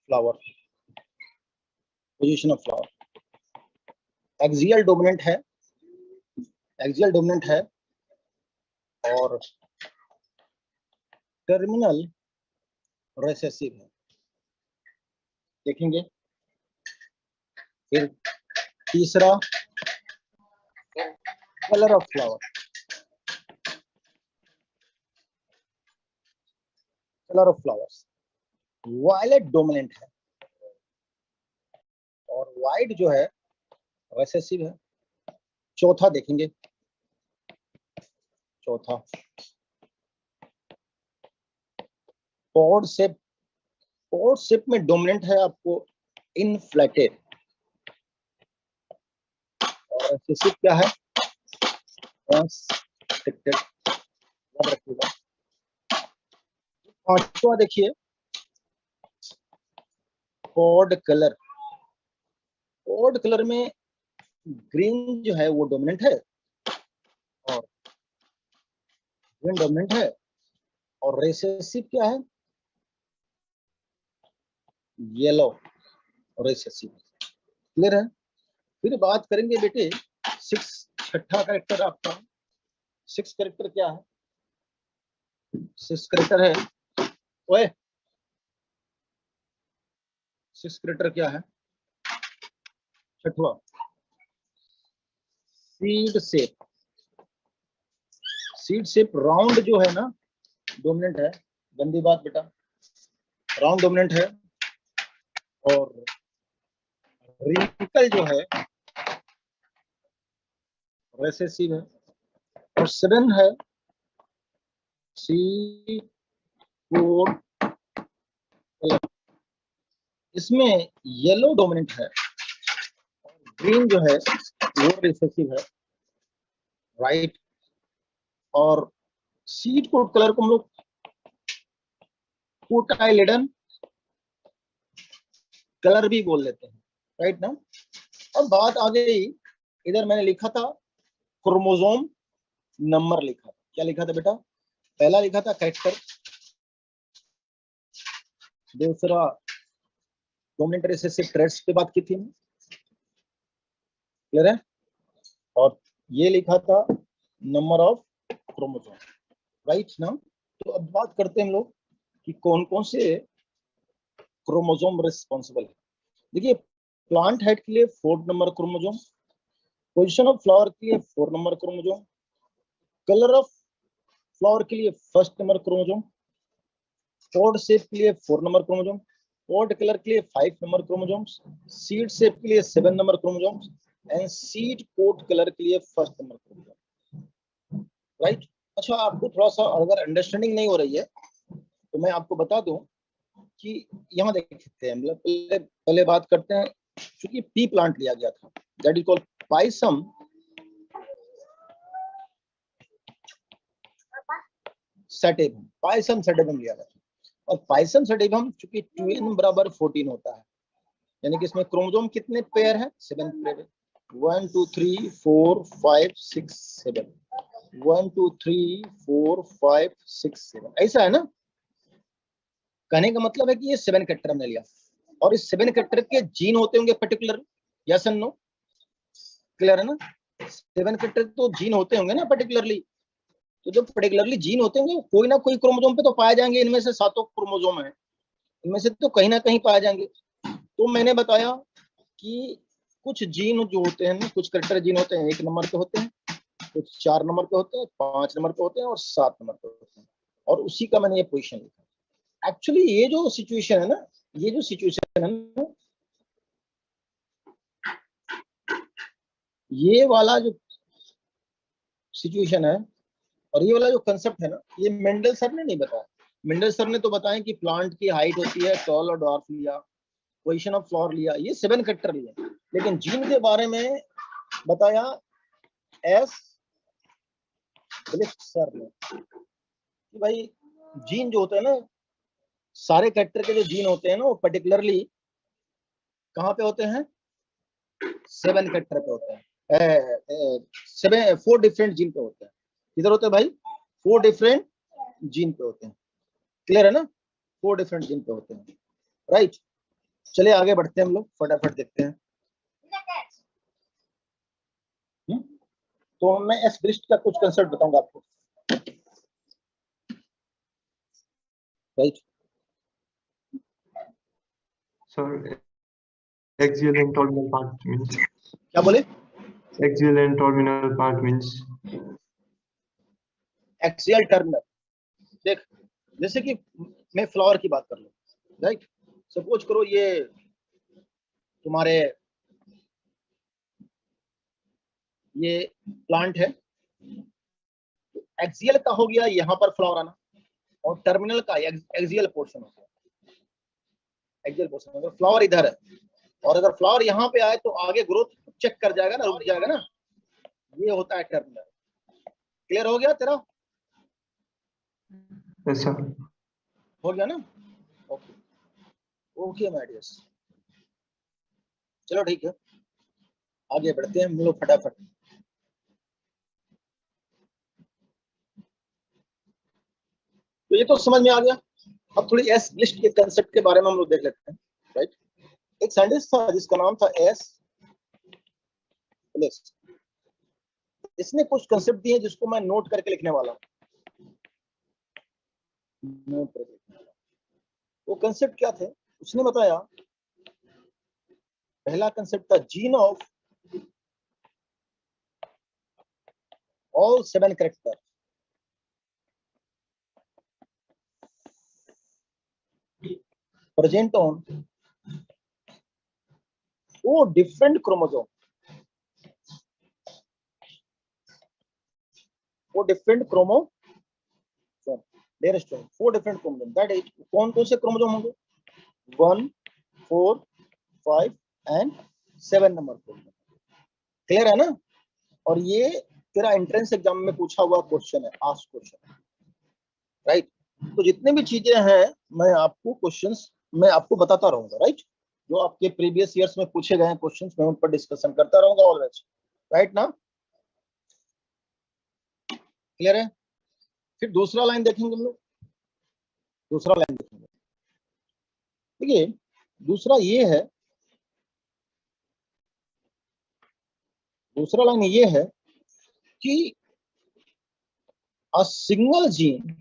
Flower, position of flower. Axial dominant है, axial dominant है और टर्मिनल रिसेसिव है। देखेंगे फिर तीसरा colour of flower, colour of flowers violet dominant है और वाइट जो है रिसेसिव है। चौथा देखेंगे, चौथा पॉड शेप, पॉड शेप में डोमिनेंट है आपको इनफ्लेटेड और रिसेसिव क्या है कंस्ट्रिक्टेड। याद रखिएगा। पांचवा देखिए पॉड कलर, पॉड कलर में ग्रीन जो है वो डोमिनेंट है और ग्रीन डोमिनेंट है और रिसेसिव क्या है येलो रिसेसिव। क्लियर है। फिर बात करेंगे बेटे छठा कैरेक्टर आपका, सिक्स कैरेक्टर क्या है, सिक्स कैरेक्टर है ओए, सिक्स कैरेक्टर क्या है छठवा seed shape. Seed shape round जो है ना डोमिनेंट है, गंदी बात बेटा, राउंड डोमिनेंट है और रिंकल जो है रिसेसिव है और सडन है सी कोड कलर, इसमें येलो डोमिनेंट है और ग्रीन जो है वो रिसेसिव है, राइट। और सीड कोड कलर को हम लोग कोटाइलेडन कलर भी बोल लेते हैं, राइट ना। अब बात आ गई, इधर मैंने लिखा था क्रोमोसोम नंबर लिखा था, क्या लिखा था बेटा, पहला लिखा था कैरेक्टर, दूसरा डोमिनेंट रिसेसिव ट्रेट्स पे बात की थी, क्लियर है, और ये लिखा था नंबर ऑफ क्रोमोसोम, राइट ना। तो अब बात करते हैं हम लोग कि कौन कौन से क्रोमोसोम रिस्पॉन्सिबल है। देखिए प्लांट हेड के लिए 4 number chromosome, position of flower के लिए 4 number chromosome, colour of flower के लिए 1st number chromosome, pod shape के लिए 4 नंबर क्रोमोसोम, पॉड कलर के लिए 5 नंबर क्रोमोसोम्स, सीड शेप के लिए 7 number chromosomes and seed coat colour के लिए 1st नंबर क्रोमोसोम, राइट। अच्छा आपको थोड़ा सा अगर अंडरस्टैंडिंग नहीं हो रही है तो मैं आपको बता दूं कि यहाँ देख सकते हैं, मतलब पहले बात करते हैं, क्योंकि पी प्लांट लिया गया था, that is called Pisum sativum, Pisum sativum लिया गया था। और पाइसम सैटिवम चूंकि 2n बराबर 14 होता है, यानी कि इसमें क्रोमोसोम कितने पेयर है, 7 पेयर, 1 2 3 4 5 6 7, 1 2 3 4 5 6 7, ऐसा है ना। कहने का मतलब है कि ये 7 कैरेक्टर हमने लिया और इस 7 कैरेक्टर के जीन होते होंगे particular, yes and no, clear है ना। 7 कैरेक्टर तो जीन होते होंगे ना पर्टिकुलरली, तो जो पर्टिकुलरली जीन होते होंगे कोई ना कोई क्रोमोसोम पे तो पाए जाएंगे, इनमें से 7 क्रोमोसोम है, इनमें से तो कहीं ना कहीं पाए जाएंगे। तो मैंने बताया कि कुछ जीन जो होते हैं ना, कुछ कैरेक्टर जीन होते हैं 1 नंबर पे होते हैं, कुछ 4 नंबर पे होते हैं, 5 नंबर पे होते हैं और 7 नंबर पे होते हैं, और उसी का मैंने ये पोजीशन लिखा। एक्चुअली ये जो सिचुएशन है ना, ये जो सिचुएशन है ना, ये वाला जो सिचुएशन है और ये वाला जो कंसेप्ट है ना, ये मेंडल सर ने नहीं बताया। मेंडल सर ने तो बताया कि प्लांट की हाइट होती है, टॉल और डॉर्फ लिया, पोजीशन ऑफ फ्लावर लिया, ये 7 कैरेक्टर लिए, लेकिन जीन के बारे में बताया एस ब्लिक्स सर ने कि भाई जीन जो होते हैं ना, सारे कैरेक्टर के जो जीन होते हैं ना, वो पर्टिकुलरली कहाँ पे होते हैं, 7 कैरेक्टर पे होते हैं, 4 डिफरेंट जीन पे होते हैं। किधर होते हैं भाई, 4 डिफरेंट जीन पे होते हैं, क्लियर है ना, 4 डिफरेंट जीन पे होते हैं, राइट। चलिए आगे बढ़ते हैं हम लोग, फटाफट देखते हैं। तो मैं एस लिस्ट का कुछ कंसेप्ट बताऊंगा आपको, right. Sir axial and terminal part means क्या बोले? axial and terminal part means axial terminal. देख, जैसे कि मैं फ्लावर की बात कर लूं, राइट। सपोज करो ये तुम्हारे ये प्लांट है, एक्सियल का हो गया यहाँ पर फ्लावर आना, और टर्मिनल का एक्सियल पोर्शन हो गया, एक्सियल पोर्शन हो गया। फ्लावर इधर है, और अगर फ्लावर यहाँ पे आए तो आगे ग्रोथ चेक कर जाएगा ना, रुक जाएगा ना, ये होता है टर्मिनल। क्लियर हो गया तेरा? yes sir हो गया ना? ओके ओके माय डियर्स, चलो ठीक है, आगे बढ़ते हैं हम लोग फटाफट। तो ये तो समझ में आ गया। अब थोड़ी एस लिस्ट के कंसेप्ट के बारे में हम लोग देख लेते हैं, राइट। एक साइंटिस्ट था जिसका नाम था एस लिस्ट। इसने कुछ कंसेप्ट दिए जिसको मैं नोट करके लिखने वाला हूँ। वो कंसेप्ट क्या थे? उसने बताया, पहला कंसेप्ट था gene of all 7 character present on 4 different chromosome, 4 different chromosome, there is 4 different chromosome, that is कौन कौन से क्रोमोसोम होंगे? 1, 4, 5 एंड 7 नंबर क्रोमोसोम। क्लियर है ना? और ये तेरा एंट्रेंस एग्जाम में पूछा हुआ क्वेश्चन है, आस्क क्वेश्चन, राइट। तो जितने भी चीजें हैं मैं आपको क्वेश्चंस मैं आपको बताता रहूंगा, राइट। जो आपके प्रीवियस ईयर्स में पूछे गए हैं क्वेश्चंस, मैं उन पर डिस्कशन करता रहूंगा ऑलवेज, राइट ना? क्लियर है? फिर दूसरा लाइन देखेंगे हम लोग, दूसरा लाइन देखेंगे। देखिए दूसरा ये है, दूसरा लाइन ये है कि a single gene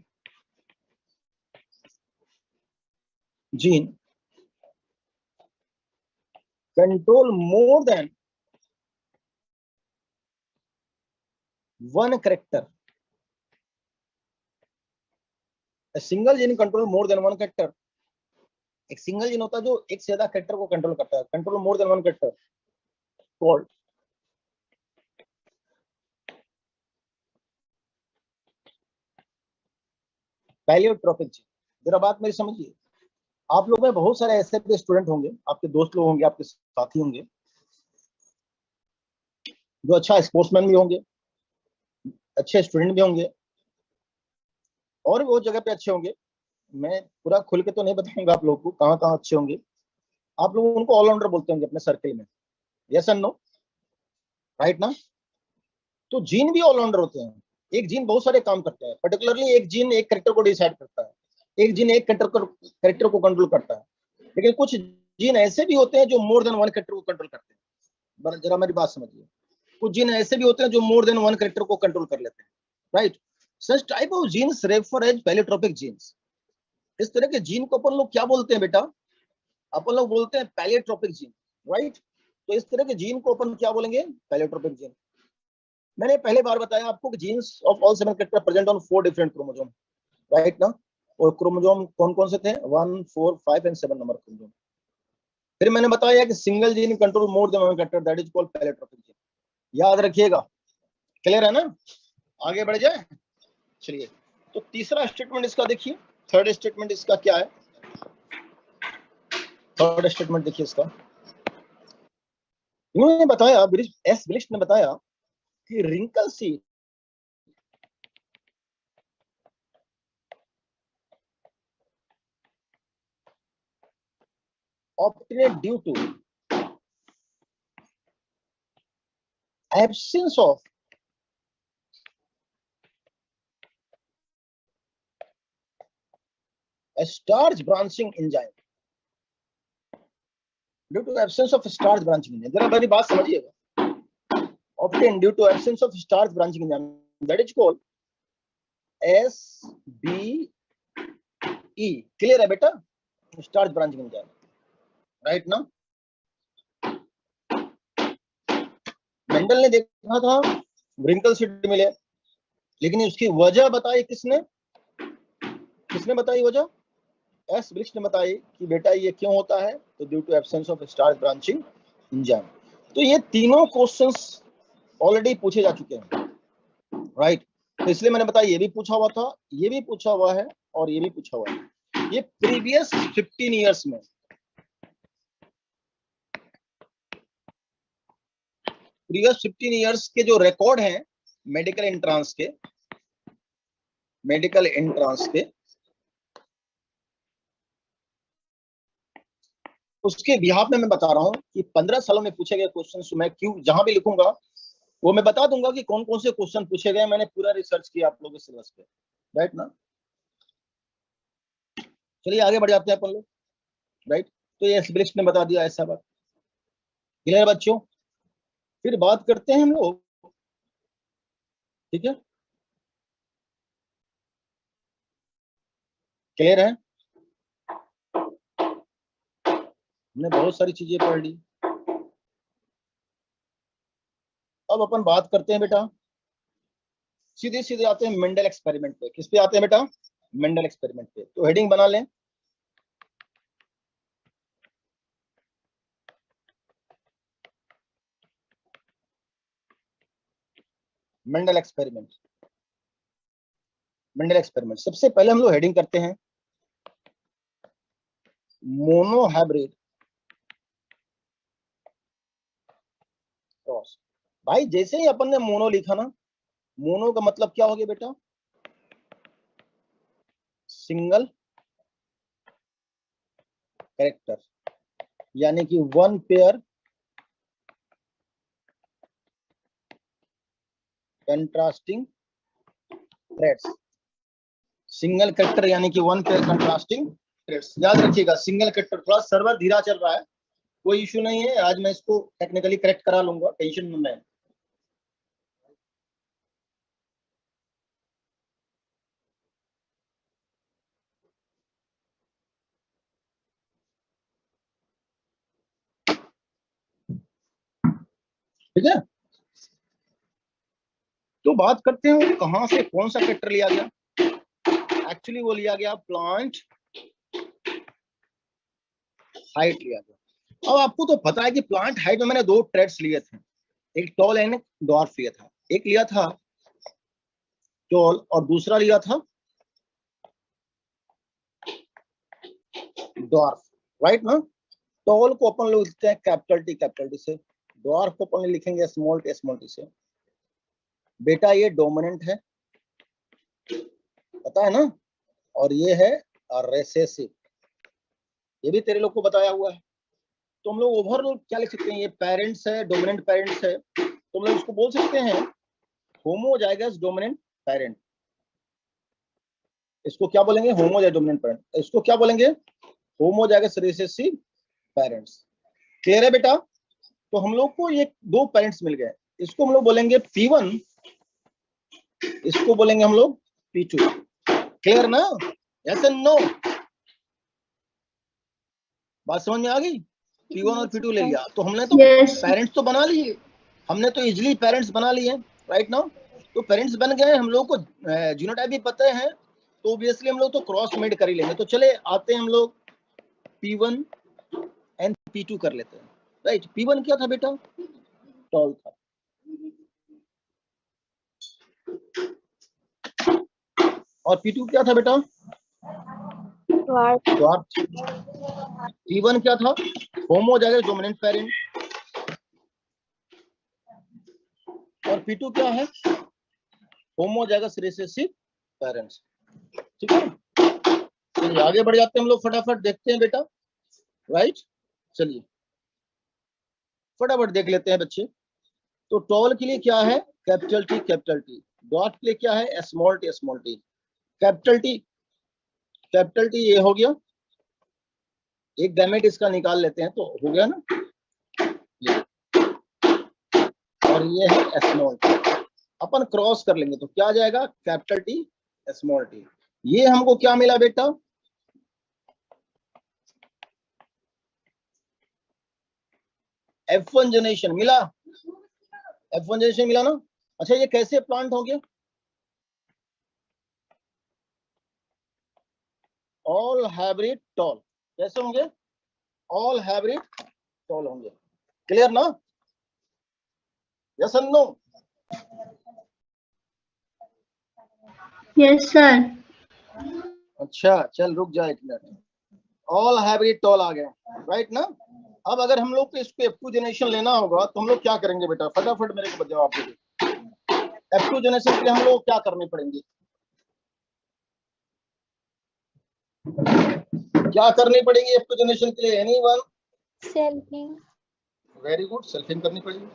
control more than 1 character. Single gene control more than 1 character. एक सिंगल जीन होता है जो एक से ज्यादा कैरेक्टर को कंट्रोल करता है, control more than 1 character, called pleiotropic gene. जरा बात मेरी समझिए, आप लोग में बहुत सारे ऐसे भी स्टूडेंट होंगे, आपके दोस्त लोग होंगे, आपके साथी होंगे जो अच्छा स्पोर्ट्समैन भी होंगे, अच्छे स्टूडेंट भी होंगे, और भी बहुत जगह पे अच्छे होंगे। मैं पूरा खुल के तो नहीं बताऊंगा आप लोगों को कहाँ कहाँ अच्छे होंगे। आप लोग उनको ऑलराउंडर बोलते होंगे अपने सर्कल में, यस एंड नो, राइट ना? तो जीन भी ऑलराउंडर होते हैं। एक जीन बहुत सारे काम करते हैं, पर्टिकुलरली एक जीन एक कैरेक्टर को डिसाइड करता है, एक जीन एक कैरेक्टर को कंट्रोल करता है। लेकिन कुछ जीन ऐसे भी होते हैं जो मोर देन 1 कैरेक्टर को कंट्रोल करते हैं। जरा मेरी बात समझिए, कुछ जीन ऐसे भी होते हैं जो मोर देन 1 कैरेक्टर को कंट्रोल कर लेते हैं, right. Such type of genes refer as pleiotropic genes. इस तरह के जीन को अपन लोग क्या बोलते हैं बेटा? अपन लोग बोलते हैं पैलियोट्रोपिक जीन, राइट। तो इस तरह के जीन को अपन क्या बोलेंगे? पैलियोट्रोपिक जीन। मैंने पहले बार बताया आपको कि jeans of all 7 character present on 4 different chromosome, right ना? और क्रोमोसोम कौन कौन से थे? 1, 4, 5 एंड 7 नंबर क्रोमोसोम। फिर मैंने बताया कि single gene control more than 1 character, that is called pleiotropic gene. याद रखिएगा। क्लियर है ना? आगे बढ़ जाए, चलिए। तो तीसरा स्टेटमेंट इसका देखिए, थर्ड स्टेटमेंट इसका क्या है? थर्ड स्टेटमेंट देखिए इसका, इन्होंने बताया, एस ब्रिस्ट ने बताया कि wrinkle seed obtained due to absence of a starch branching enzyme. Due to absence of starch branching enzyme, जरा मेरी बात समझिएगा, obtain due to absence of starch branching enzyme, that is called SBE। Clear है बेटा? Starch branching enzyme, right ना? Mendel ने देखा था व्रिंकल सीड मिले, लेकिन उसकी वजह बताई किसने? किसने बताई वजह? एस ब्रिक्स ने बताई कि बेटा ये क्यों होता है, तो due to absence of starch branching enzyme. तो ये तीनों क्वेश्चंस ऑलरेडी पूछे जा चुके हैं, राइट? तो इसलिए मैंने बताया ये भी पूछा हुआ था, ये भी पूछा हुआ है और ये भी पूछा हुआ है। ये प्रीवियस 15 इयर्स में, प्रीवियस 15 इयर्स के जो रिकॉर्ड हैं मेडिकल एंट्रांस के, मेडिकल एंट्रांस के, उसके बिहाफ में मैं बता रहा हूं कि 15 सालों में पूछे गए क्वेश्चन मैं क्यों जहां भी लिखूंगा वो मैं बता दूंगा कि कौन कौन से क्वेश्चन पूछे गए। मैंने पूरा रिसर्च किया आप लोगों के सिलेबस पे, राइट ना? चलिए आगे बढ़ जाते हैं अपन लोग, राइट? तो ये ब्रिक्स ने बता दिया ऐसा बात। क्लियर बच्चों? फिर बात करते हैं हम लोग, ठीक है? क्लियर है? हमने बहुत सारी चीजें पढ़ ली। अब अपन बात करते हैं बेटा, सीधे सीधे आते हैं मेंडल एक्सपेरिमेंट पे। किस पे आते हैं बेटा? मेंडल एक्सपेरिमेंट पे। तो हेडिंग बना लें, मेंडल एक्सपेरिमेंट। मेंडल एक्सपेरिमेंट सबसे पहले हम लोग हेडिंग करते हैं मोनोहाइब्रिड क्रॉस। भाई जैसे ही अपन ने मोनो लिखा ना, मोनो का मतलब क्या हो गया बेटा? सिंगल कैरेक्टर, यानी कि one pair contrasting threads. Single character यानी कि वन पेयर कंट्रास्टिंग थ्रेड्स। याद रखिएगा सिंगल कैरेक्टर। थोड़ा सर्वर धीरा चल रहा है, कोई इश्यू नहीं है, आज मैं इसको टेक्निकली करेक्ट करा लूंगा, टेंशन में मैं। ठीक है? तो बात करते हैं कहां से कौन सा कैरेक्टर लिया गया। एक्चुअली वो लिया गया प्लांट हाइट लिया गया। अब आपको तो पता है कि प्लांट हाइट में मैंने दो ट्रेड्स लिए थे, एक टॉल एंड डॉर्फ लिया था। एक लिया था टॉल और दूसरा लिया था डॉर्फ, राइट ना? टॉल को अपन लोग लिखते हैं कैपिटल टी से, डॉर्फ को अपन लिखेंगे स्मॉल टी से। बेटा ये डोमिनेंट है, पता है ना? और ये है रेसेसिव, ये भी तेरे लोग को बताया हुआ है। तो हम लोग ओवरऑल क्या लिख सकते हैं? ये पेरेंट्स है, डोमिनेंट पेरेंट्स है, तो हम लोग इसको बोल सकते हैं होमोजाइगस डोमिनेंट पेरेंट। इसको क्या बोलेंगे? Homozygous dominant parent. इसको क्या बोलेंगे? Homozygous recessive parents. क्लियर है बेटा? तो हम लोग को ये दो पेरेंट्स मिल गए, इसको हम लोग बोलेंगे P1, इसको बोलेंगे हम लोग P2। क्लियर ना? Yes and no? बात समझ में आ गई? P1 और P2 ले लिया, तो हमने तो पेरेंट्स तो बना लिए, हमने तो इजिली पेरेंट्स बना लिए, राइट ना? तो पेरेंट्स बन गए, हम लोग को जीनोटाइप भी पता है, तो ऑब्वियसली हम लोग तो क्रॉस मेड कर ही लेंगे। तो चले आते हैं हम लोग P1 एंड P2 कर लेते हैं, राइट? P1 क्या था बेटा? टॉल था, और P2 क्या था बेटा? डॉर्फ। P1 क्या था? होमोजाइगस डोमिनेंट पेरेंट, और P2 क्या है? Homozygous recessive parents. ठीक है? चलिए आगे बढ़ जाते हैं हम लोग, फटाफट देखते हैं बेटा, राइट? चलिए फटाफट देख लेते हैं बच्चे। तो टॉल के लिए क्या है? Capital T. डॉट के लिए क्या है? Small T. कैपिटल टी ये हो गया, एक गैमेट इसका निकाल लेते हैं तो हो गया ना, ये। और ये है स्मॉल टी, अपन क्रॉस कर लेंगे तो क्या आ जाएगा, कैपिटल टी स्मॉल टी। ये हमको क्या मिला बेटा, F1 जनरेशन मिला, F1 जनरेशन मिला ना। अच्छा ये कैसे प्लांट हो गया, ऑल हाइब्रिड टॉल, कैसे होंगे, ऑल हाइब्रिड टॉल होंगे, क्लियर ना, यस और नो। Yes sir. अच्छा चल रुक जा एक मिनट, ऑल हाइब्रिड टॉल आ गया, राइट ना। अब अगर हम लोग को इसको F2 जनरेशन लेना होगा तो हम लोग क्या करेंगे बेटा, फटाफट मेरे को जवाब दीजिए। F2 जनरेशन के लिए हम लोग क्या करने पड़ेंगे, क्या करनी पड़ेगी F2 जनरेशन के लिए, anyone, selfing. Very good, selfing करनी पड़ेगी,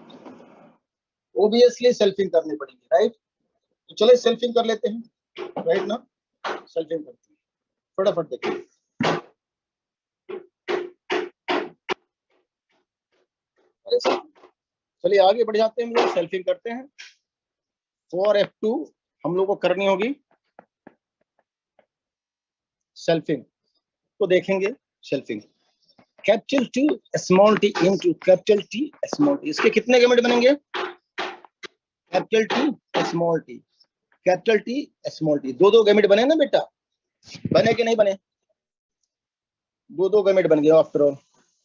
ओबियसली सेल्फिंग करनी पड़ेगी, राइट। तो चले सेल्फिंग कर लेते हैं, राइट ना, सेल्फिंग करते हैं फटाफट देखिए। चलिए आगे बढ़ जाते हैं, हम लोग सेल्फिंग करते हैं। फॉर F2 हम लोग को करनी होगी सेल्फिंग, तो देखेंगे selfing, capital T small T into capital T small T, इसके कितने गैमेट बनेंगे, capital T small T, capital T small T, दो गैमेट बने ना बेटा, बने कि नहीं बने, दो गैमेट बन गए after all,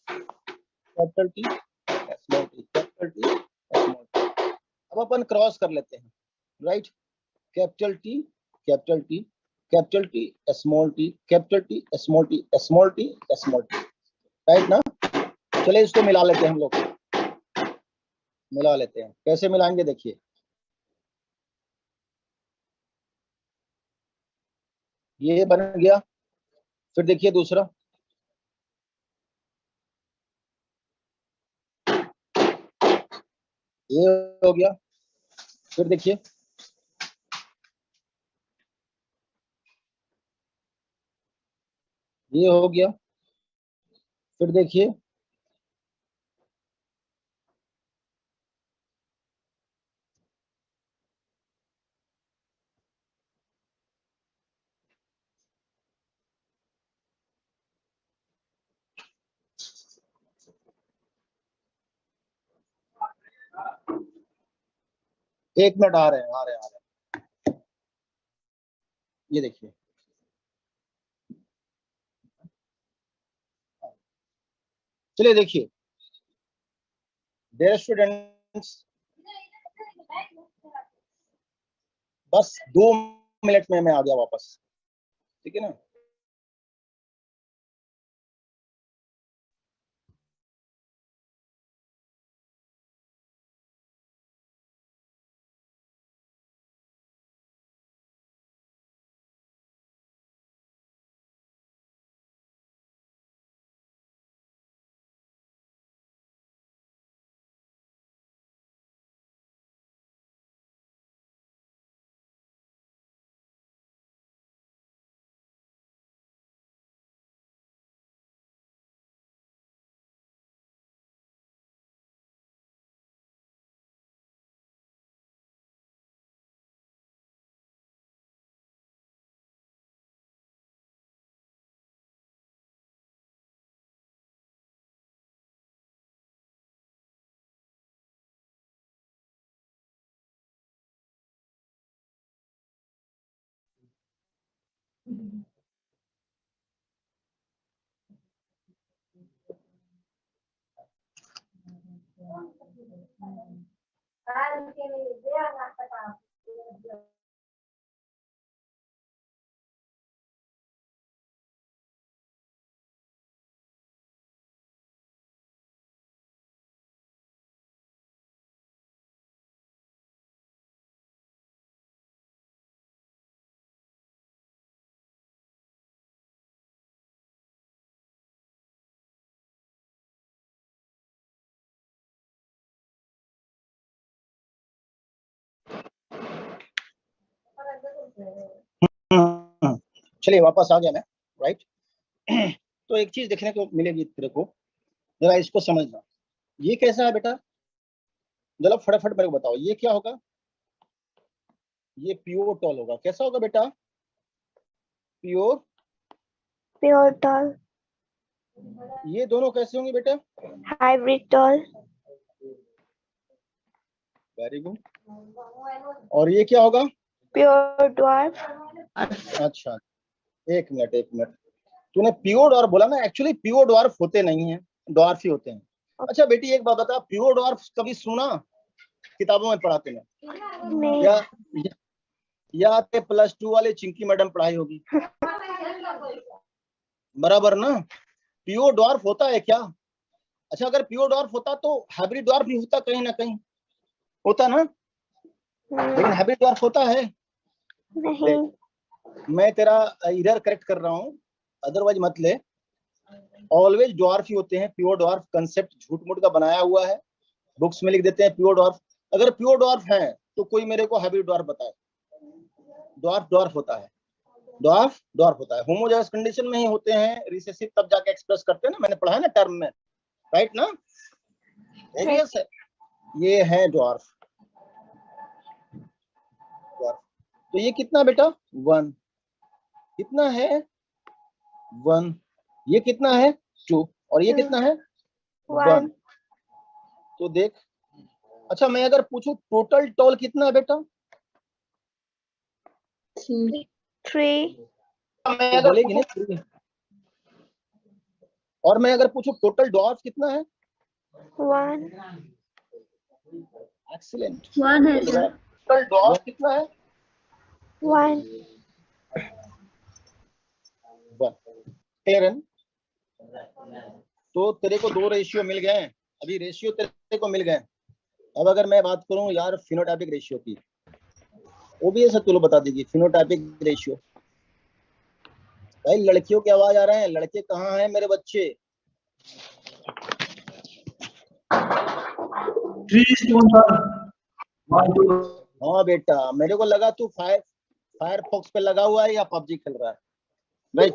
capital T small T, capital T small T. अब अपन क्रॉस कर लेते हैं, right, capital T capital T capital T small T capital T small T small T small T, right ना। चले इसको मिला लेते हैं हम लोग, मिला लेते हैं, कैसे मिलाएंगे देखिए, ये बन गया, फिर देखिए दूसरा, ये हो गया, फिर देखिए ये हो गया, फिर देखिए एक मिनट, आ रहे हैं आ रहे हैं आ रहे हैं, ये देखिए, चलिए देखिए डियर स्टूडेंट्स, बस 2 मिनट में मैं आ गया वापस, ठीक है ना। चलिए वापस आ गया मैं, राइट। तो एक चीज देखने को मिलेगी तेरे को, जरा इसको समझना। ये कैसा है बेटा, जरा फटाफट मेरे को बताओ, ये क्या होगा? ये प्योर टॉल होगा। कैसा होगा बेटा? प्योर प्योर टॉल, ये दोनों कैसे होंगे बेटा? Hybrid tall, very good. और ये क्या होगा? Pure dwarf. अच्छा, एक मिनट, तूने प्योर डॉर्फ बोला ना, एक्चुअली प्योर डॉर्फ होते नहीं है, डॉर्फ ही होते हैं। अच्छा बेटी एक बात बता, प्योर डॉर्फ कभी सुना किताबों में पढ़ा तूने? नहीं, या ते +2 वाले चिंकी मैडम पढ़ाई होगी, बराबर ना? प्योर डॉर्फ होता है क्या? अच्छा, अगर प्योर डॉर्फ होता तो हाइब्रिड डॉर्फ भी होता, कहीं ना कहीं होता ना, लेकिन हाइब्रिड डॉर्फ होता है नहीं, मैं तेरा इधर करेक्ट कर रहा हूँ, अदरवाइज मत ले। ऑलवेज डॉर्फ ही होते हैं। प्योर डॉर्फ कंसेप्ट झूठ मूठ का बनाया हुआ है, बुक्स में लिख देते हैं प्योर डॉर्फ। अगर प्योर डॉर्फ है तो कोई मेरे को हाइब्रिड डॉर्फ बताए। डॉर्फ होता है, डॉर्फ होता है, होमोजाइगस कंडीशन में ही होते हैं, रिसेसिव तब जाके एक्सप्रेस करते हैं ना, मैंने पढ़ा है ना टर्म में, राइट ना? ऑब्वियस है, ये है डॉर्फ। तो ये कितना बेटा? 1। कितना है? 1। ये कितना है? 2। और ये कितना है? 1। तो देख, अच्छा मैं अगर पूछूं टोटल टॉल कितना है बेटा? 3। बोलेगी नहीं 3। और मैं अगर पूछूं टोटल डॉर्फ कितना है? 1। एक्सीलेंट। 1 है सर। टोटल डॉर्फ कितना है? 1। 1। क्लियर है? तो तेरे को 2 रेशियो मिल गए हैं, अभी रेशियो तेरे को मिल गए। अब अगर मैं बात करूं यार फिनोटाइपिक रेशियो की, वो भी ऐसा तुलो बता देगी फिनोटाइपिक रेशियो। भाई लड़कियों की आवाज आ रहे हैं, लड़के कहाँ हैं मेरे बच्चे? 3:1 सर। 1 2। हाँ बेटा, मेरे को लगा तू फायरफॉक्स पे लगा हुआ है या पबजी खेल रहा है, राइट?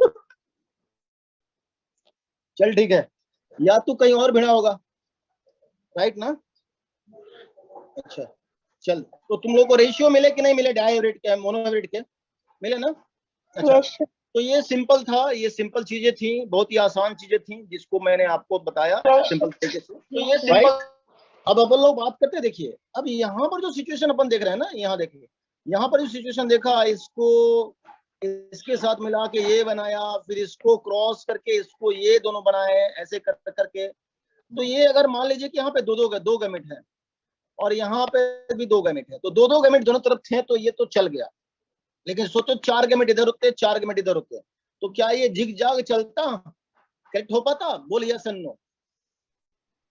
चल ठीक है, या तू कहीं और भिड़ा होगा, राइट ना? अच्छा चल, तो तुम लोग को रेशियो मिले कि नहीं मिले? डायहाइब्रिड के, मोनोहाइब्रिड के मिले ना? अच्छा तो ये सिंपल था, ये सिंपल चीजें थी, बहुत ही आसान चीजें थी जिसको मैंने आपको बताया सिंपल तरीके से। तो ये सिंपल। अब अपन लोग बात करते, देखिए अब यहाँ पर जो सिचुएशन अपन देख रहे हैं ना, यहाँ देखिए, यहाँ पर जो सिचुएशन देखा, इसको इसके साथ मिला के ये बनाया, फिर इसको क्रॉस करके इसको ये दोनों बनाए, ऐसे कर करके। तो ये अगर मान लीजिए कि यहाँ पे दो गैमेट है और यहाँ पे भी 2 गैमेट है, तो 2 गैमेट दोनों तरफ थे तो ये तो चल गया। लेकिन सोचो 4 गैमेट इधर होते, 4 गैमेट इधर होते, तो क्या ये जिग जाग चलता? करेक्ट हो पाता? बोल yes and no.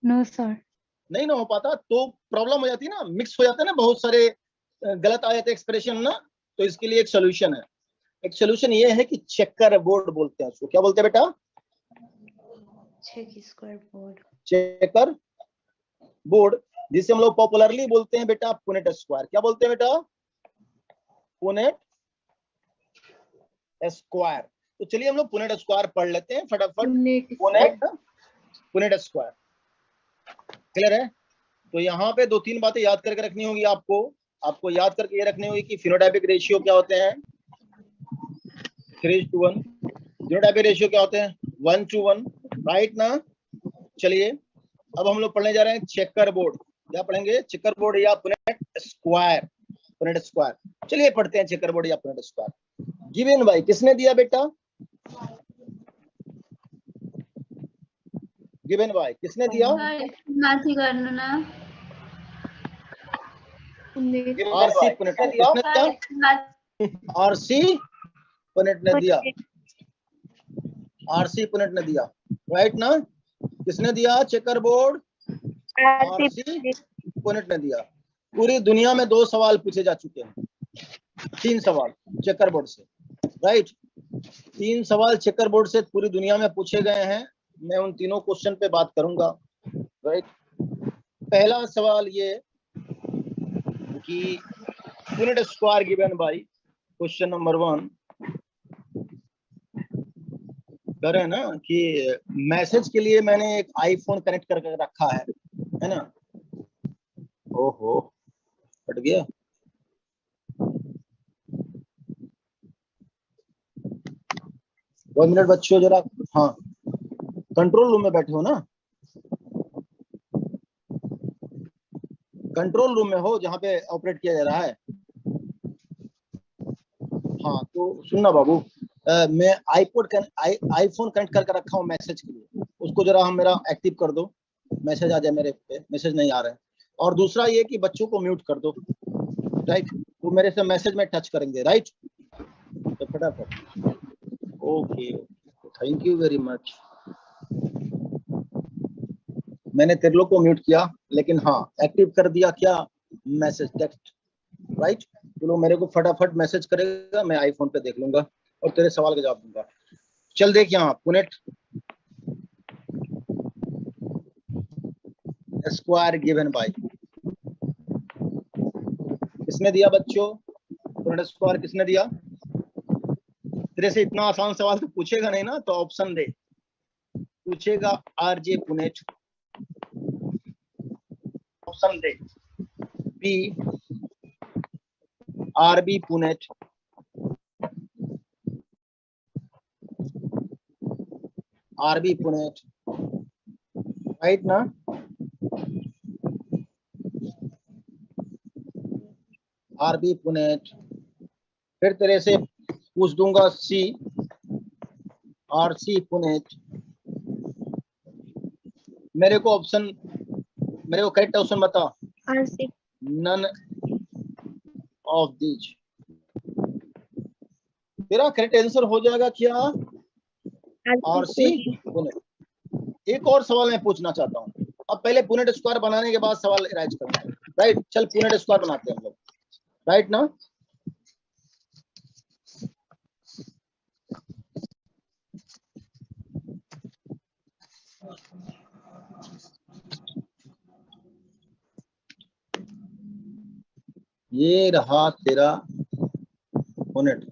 No sir. नहीं ना हो पाता, तो प्रॉब्लम हो जाती है ना, मिक्स हो जाते हैं ना, बहुत सारे गलत आ जाते एक्सप्रेशन ना। तो इसके लिए एक सोल्यूशन है। एक सोल्यूशन ये है कि चेकर बोर्ड बोलते हैं उसको। क्या बोलते हैं बेटा? चेकर बोर्ड, जिसे हम लोग पॉपुलरली बोलते हैं बेटा पुनेट स्क्वायर। क्या बोलते हैं बेटा? Punnett square. तो चलिए हम लोग पुनेट स्क्वायर पढ़ लेते हैं फटाफट। पुनेट स्क्वायर क्लियर है? तो यहाँ पे 2-3 बातें याद करके रखनी होगी आपको याद करके ये रखनी होगी कि फिनोटाइपिक रेशियो क्या होते हैं? 3:1। फिनोटाइपिक रेशियो क्या होते हैं? 1:1, राइट ना? चलिए अब हम लोग पढ़ने जा रहे हैं चेकर बोर्ड। क्या पढ़ेंगे? चेकर बोर्ड या पुनेट स्क्वायर। Punnett square. चलिए पढ़ते हैं चेकर बोर्ड या पुनेट स्क्वायर। गिवन बाय किसने दिया बेटा? गिवन बाय किसने दिया? नाची करना ना। आरसी पुनेट ने दिया। आरसी पुनेट ने दिया। आरसी पुनेट ने दिया, राइट ना? किसने दिया? चेकर बोर्ड, आरसी पुनेट ने दिया। पूरी दुनिया में 2 सवाल पूछे जा चुके हैं, 3 सवाल चेकर बोर्ड से, राइट? 3 सवाल चेकर बोर्ड से पूरी दुनिया में पूछे गए हैं। मैं उन तीनों क्वेश्चन पे बात करूंगा, राइट? पहला सवाल ये कि Punnett square given by, question number 1, कह रहे हैं ना कि मैसेज के लिए मैंने एक आईफोन कनेक्ट करके रखा है ना। ओहो हट गया। वन मिनट बच्चों जरा। हाँ कंट्रोल रूम में बैठे हो ना, कंट्रोल रूम में हो जहाँ पे ऑपरेट किया जा रहा है। हाँ तो सुनना बाबू, मैं आईफोन कनेक्ट करके रखा हूँ मैसेज के लिए, उसको जरा हम मेरा एक्टिव कर दो, मैसेज आ जाए मेरे पे, मैसेज नहीं आ रहा है। और दूसरा ये कि बच्चों को म्यूट कर दो, राइट, वो मेरे से मैसेज में टच करेंगे, राइट। तो फटाफट okay, thank you very much. मैंने तेरे लोग को म्यूट किया, लेकिन हाँ एक्टिव कर दिया क्या, मैसेज टेक्स्ट, राइट। तो लोग मेरे को फटाफट मैसेज करेगा, मैं आईफोन पे देख लूंगा और तेरे सवाल का जवाब दूंगा। चल देख यहाँ पुनेट स्क्वायर गिवन बाय, किसने दिया बच्चों, पुनेट स्क्वायर किसने दिया। तेरे से इतना आसान सवाल तो पूछेगा नहीं ना, तो ऑप्शन दे, पूछेगा आरजे पुनेट, ऑप्शन दे B R B Punnett, R B Punnett, right ना। आरबी पुनेट, फिर तेरे से पूछ दूंगा सी आरसी पुनेट। मेरे को ऑप्शन, मेरे को करेक्ट ऑप्शन बता। RC none of these. तेरा करेक्ट आंसर हो जाएगा क्या, आरसी पुनेट। एक और सवाल मैं पूछना चाहता हूँ, अब पहले पुनेट स्क्वायर बनाने के बाद सवाल राइज करूंगा, राइट। चल पुनेट स्क्वायर बनाते हैं हम लोग, राइट ना। ये रहा तेरा पुनेट,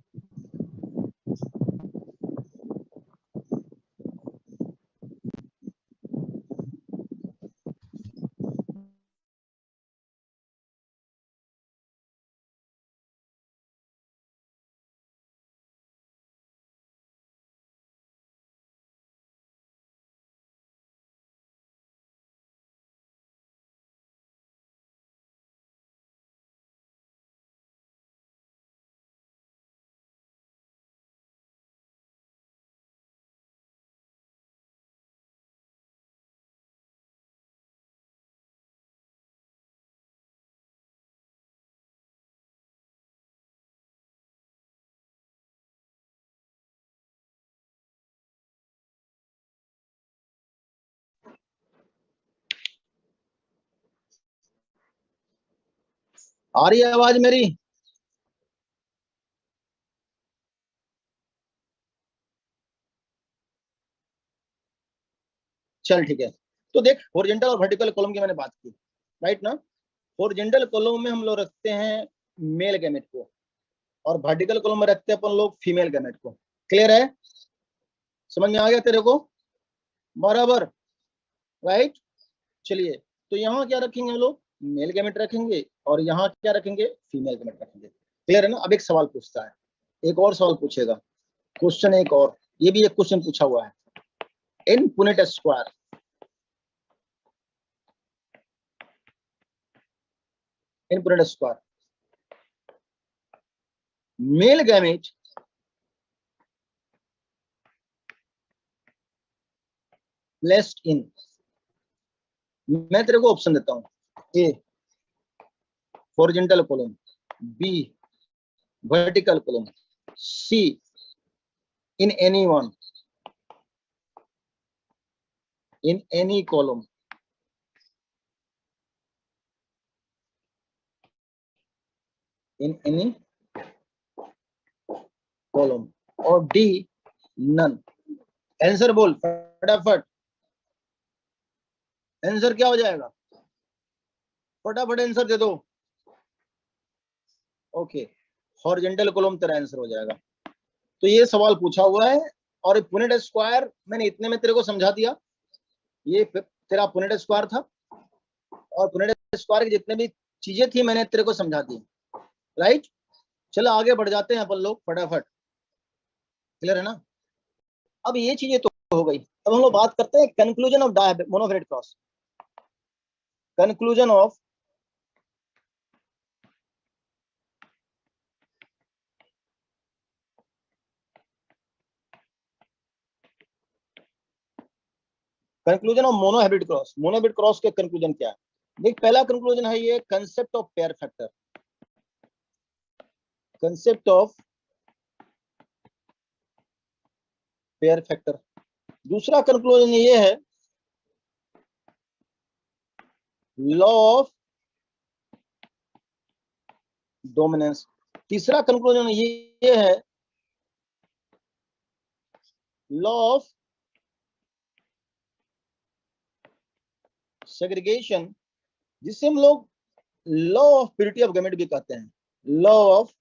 आ रही है आवाज मेरी। चल ठीक है, तो देख हॉरिजॉन्टल और वर्टिकल कॉलम की मैंने बात की, राइट ना। हॉरिजॉन्टल कॉलम में हम लोग रखते हैं मेल गैमेट को, और वर्टिकल कॉलम में रखते हैं अपन लोग फीमेल गैमेट को। क्लियर है, समझ में आ गया तेरे को, बराबर, राइट। चलिए, तो यहाँ क्या रखेंगे हम लोग, मेल गैमेट रखेंगे, और यहाँ क्या रखेंगे, फीमेल गैमेट रखेंगे। क्लियर है ना। अब एक सवाल पूछता है, एक और सवाल पूछेगा, क्वेश्चन एक और, ये भी एक क्वेश्चन पूछा हुआ है। In Punnett square, in Punnett square male gamete placed in, मैं तेरे को ऑप्शन देता हूं, A horizontal column, B vertical column, C in any one, in any column, in any column, और डी नन। आंसर बोल फटाफट, आंसर क्या हो जाएगा, फटाफट आंसर दे दो। ओके, हॉरिजॉन्टल कॉलम तेरा आंसर हो जाएगा। तो ये सवाल पूछा हुआ है और पुनेट स्क्वायर मैंने इतने में तेरे को समझा दिया, ये तेरा पुनेट स्क्वायर था और पुनेट स्क्वायर की जितने भी चीजें थी मैंने तेरे को समझा दी, राइट। चलो आगे बढ़ जाते हैं अपन लोग फटाफट, क्लियर है ना। अब ये चीजें तो हो गई, अब हम लोग बात करते हैं conclusion of monohybrid cross. Conclusion of monohybrid cross. Monohybrid cross के कंक्लूजन क्या है? देख, पहला कंक्लूजन है ये concept of pair factor, concept of pair factor. दूसरा कंक्लूजन ये है लॉ ऑफ डोमिनेंस। तीसरा कंक्लूजन ये है लॉ ऑफ सेग्रीगेशन, जिसे हम लोग law of purity of gamete भी कहते हैं, law of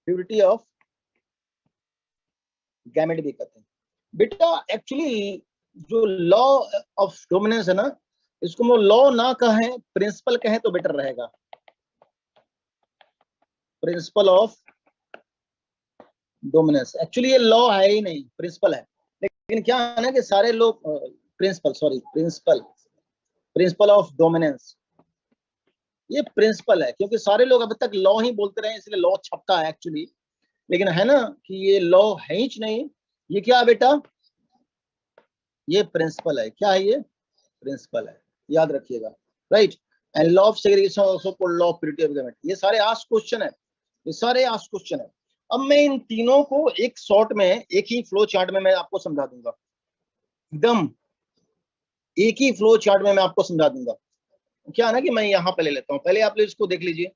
purity of gamete भी कहते हैं। बेटा एक्चुअली जो लॉ ऑफ डोमिनेंस है ना, इसको हम लॉ ना कहें, प्रिंसिपल कहें तो बेटर रहेगा। प्रिंसिपल ऑफ डोमिनेंस, एक्चुअली ये लॉ है ही नहीं, प्रिंसिपल है। लेकिन क्या है ना कि सारे लोग प्रिंसिपल ऑफ डोमिनेंस, ये प्रिंसिपल है, क्योंकि सारे लोग अब तक लॉ ही बोलते रहे, इसलिए लॉ छपता है एक्चुअली। लेकिन है ना कि ये लॉ है ही नहीं, ये क्या है बेटा, ये प्रिंसिपल है। क्या है ये? प्रिंसिपल है, याद रखिएगा, right. And law of segregation also called law of purity of gamete. ये सारे आस्क क्वेश्चन है, ये सारे आस्क क्वेश्चन है। अब मैं इन तीनों को एक शॉर्ट में, एक ही फ्लो चार्ट में मैं आपको समझा दूंगा, एकदम एक ही फ्लो चार्ट में मैं आपको समझा दूंगा। क्या है ना कि मैं यहाँ पे ले लेता हूँ, पहले आप लोग इसको देख लीजिए।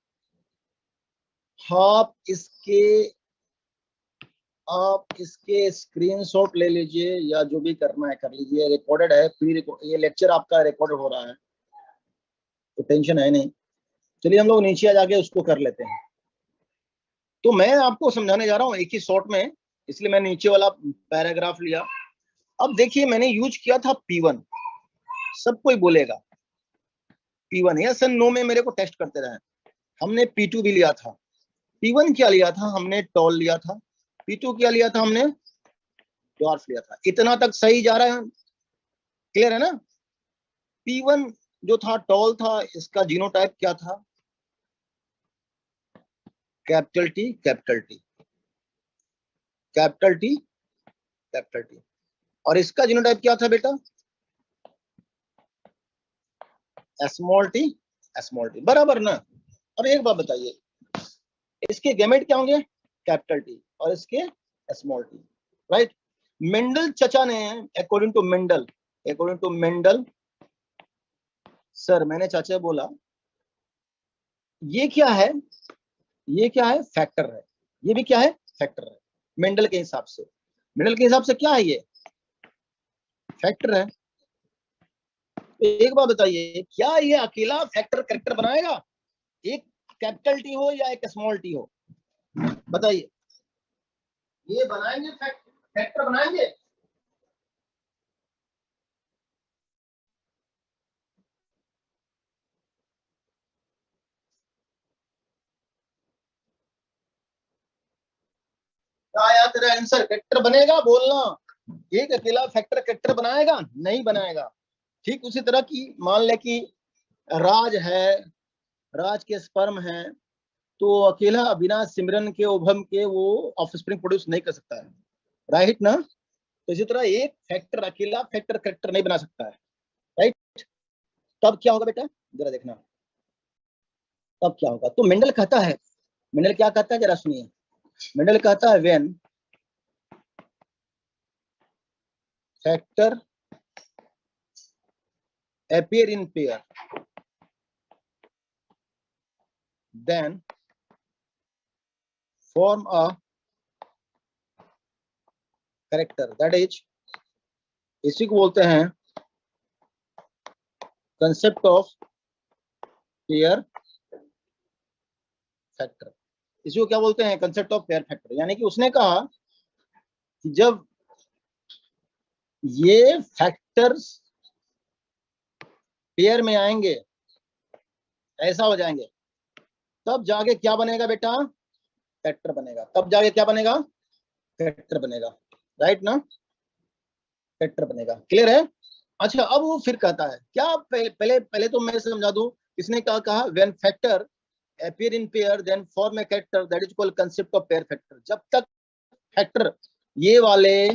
आप इसके स्क्रीनशॉट ले लीजिए या जो भी करना है कर लीजिए, रिकॉर्डेड है, ये लेक्चर आपका रिकॉर्डेड हो रहा है तो टेंशन है नहीं। चलिए हम लोग नीचे आ जाके उसको कर लेते हैं। तो मैं आपको समझाने जा रहा हूँ एक ही शॉर्ट में, इसलिए मैंने नीचे वाला पैराग्राफ लिया। अब देखिए मैंने यूज किया था P1, सब कोई बोलेगा P1, या सन नो में मेरे को टेस्ट करते रहे। हमने P2 भी लिया था। P1 क्या लिया था हमने? टॉल लिया था। P2 क्या लिया था हमने? डॉर्फ लिया था। इतना तक सही जा रहा है, क्लियर है ना। P1 जो था टॉल था, इसका जीनोटाइप क्या था? Capital T capital T capital T capital T. और इसका जीनोटाइप क्या था बेटा? स्मॉल टी स्मॉल टी, बराबर ना। अब एक बात बताइए, इसके गैमेट क्या होंगे? कैपिटल टी, और इसके स्मॉल टी, राइट। मेंडल चचा ने, अकॉर्डिंग टू मेंडल सर, मैंने चाचा बोला ये क्या है? ये क्या है? फैक्टर है। ये भी क्या है? फैक्टर है। मेंडल के हिसाब से क्या है? ये फैक्टर है। तो एक बात बताइए, क्या ये अकेला फैक्टर करेक्टर बनाएगा? एक कैपिटल टी हो या एक स्मॉल टी हो, बताइए। ये बनाएंगे फैक्टर बनाएंगे? क्या यार तेरा आंसर फैक्टर बनेगा? बोलना। एक अकेला फैक्टर करेक्टर बनाएगा? नहीं बनाएगा। ठीक उसी तरह की मान ले कि राज है, राज के स्पर्म है, तो अकेला बिना सिमरन के ओभम के वो ऑफस्प्रिंग प्रोड्यूस नहीं कर सकता है, राइट ना। तो इसी तरह एक फैक्टर अकेला फैक्टर करेक्टर नहीं बना सकता है, राइट। तब क्या होगा बेटा, जरा देखना, तब क्या होगा। तो मेंडल कहता है, मेंडल क्या कहता है जरा सुनिए। मेंडल कहता है when factor appear in pair, then form a character, that is, इसी को बोलते हैं कंसेप्ट ऑफ पेयर फैक्टर। इसको क्या बोलते हैं, कंसेप्ट ऑफ पेयर फैक्टर। यानी कि उसने कहा कि जब ये फैक्टर्स पेयर में आएंगे, ऐसा हो जाएंगे, तब जाके क्या बनेगा बेटा, फैक्टर बनेगा। तब जाके क्या बनेगा, फैक्टर बनेगा, राइट ना, फैक्टर बनेगा। क्लियर है? अच्छा, अब वो फिर कहता है क्या, पहले तो मैं समझा दूं, इसने क्या कहा, when factor appear in pair then form a character that is called concept of pair factor। जब तक फैक्टर ये वाले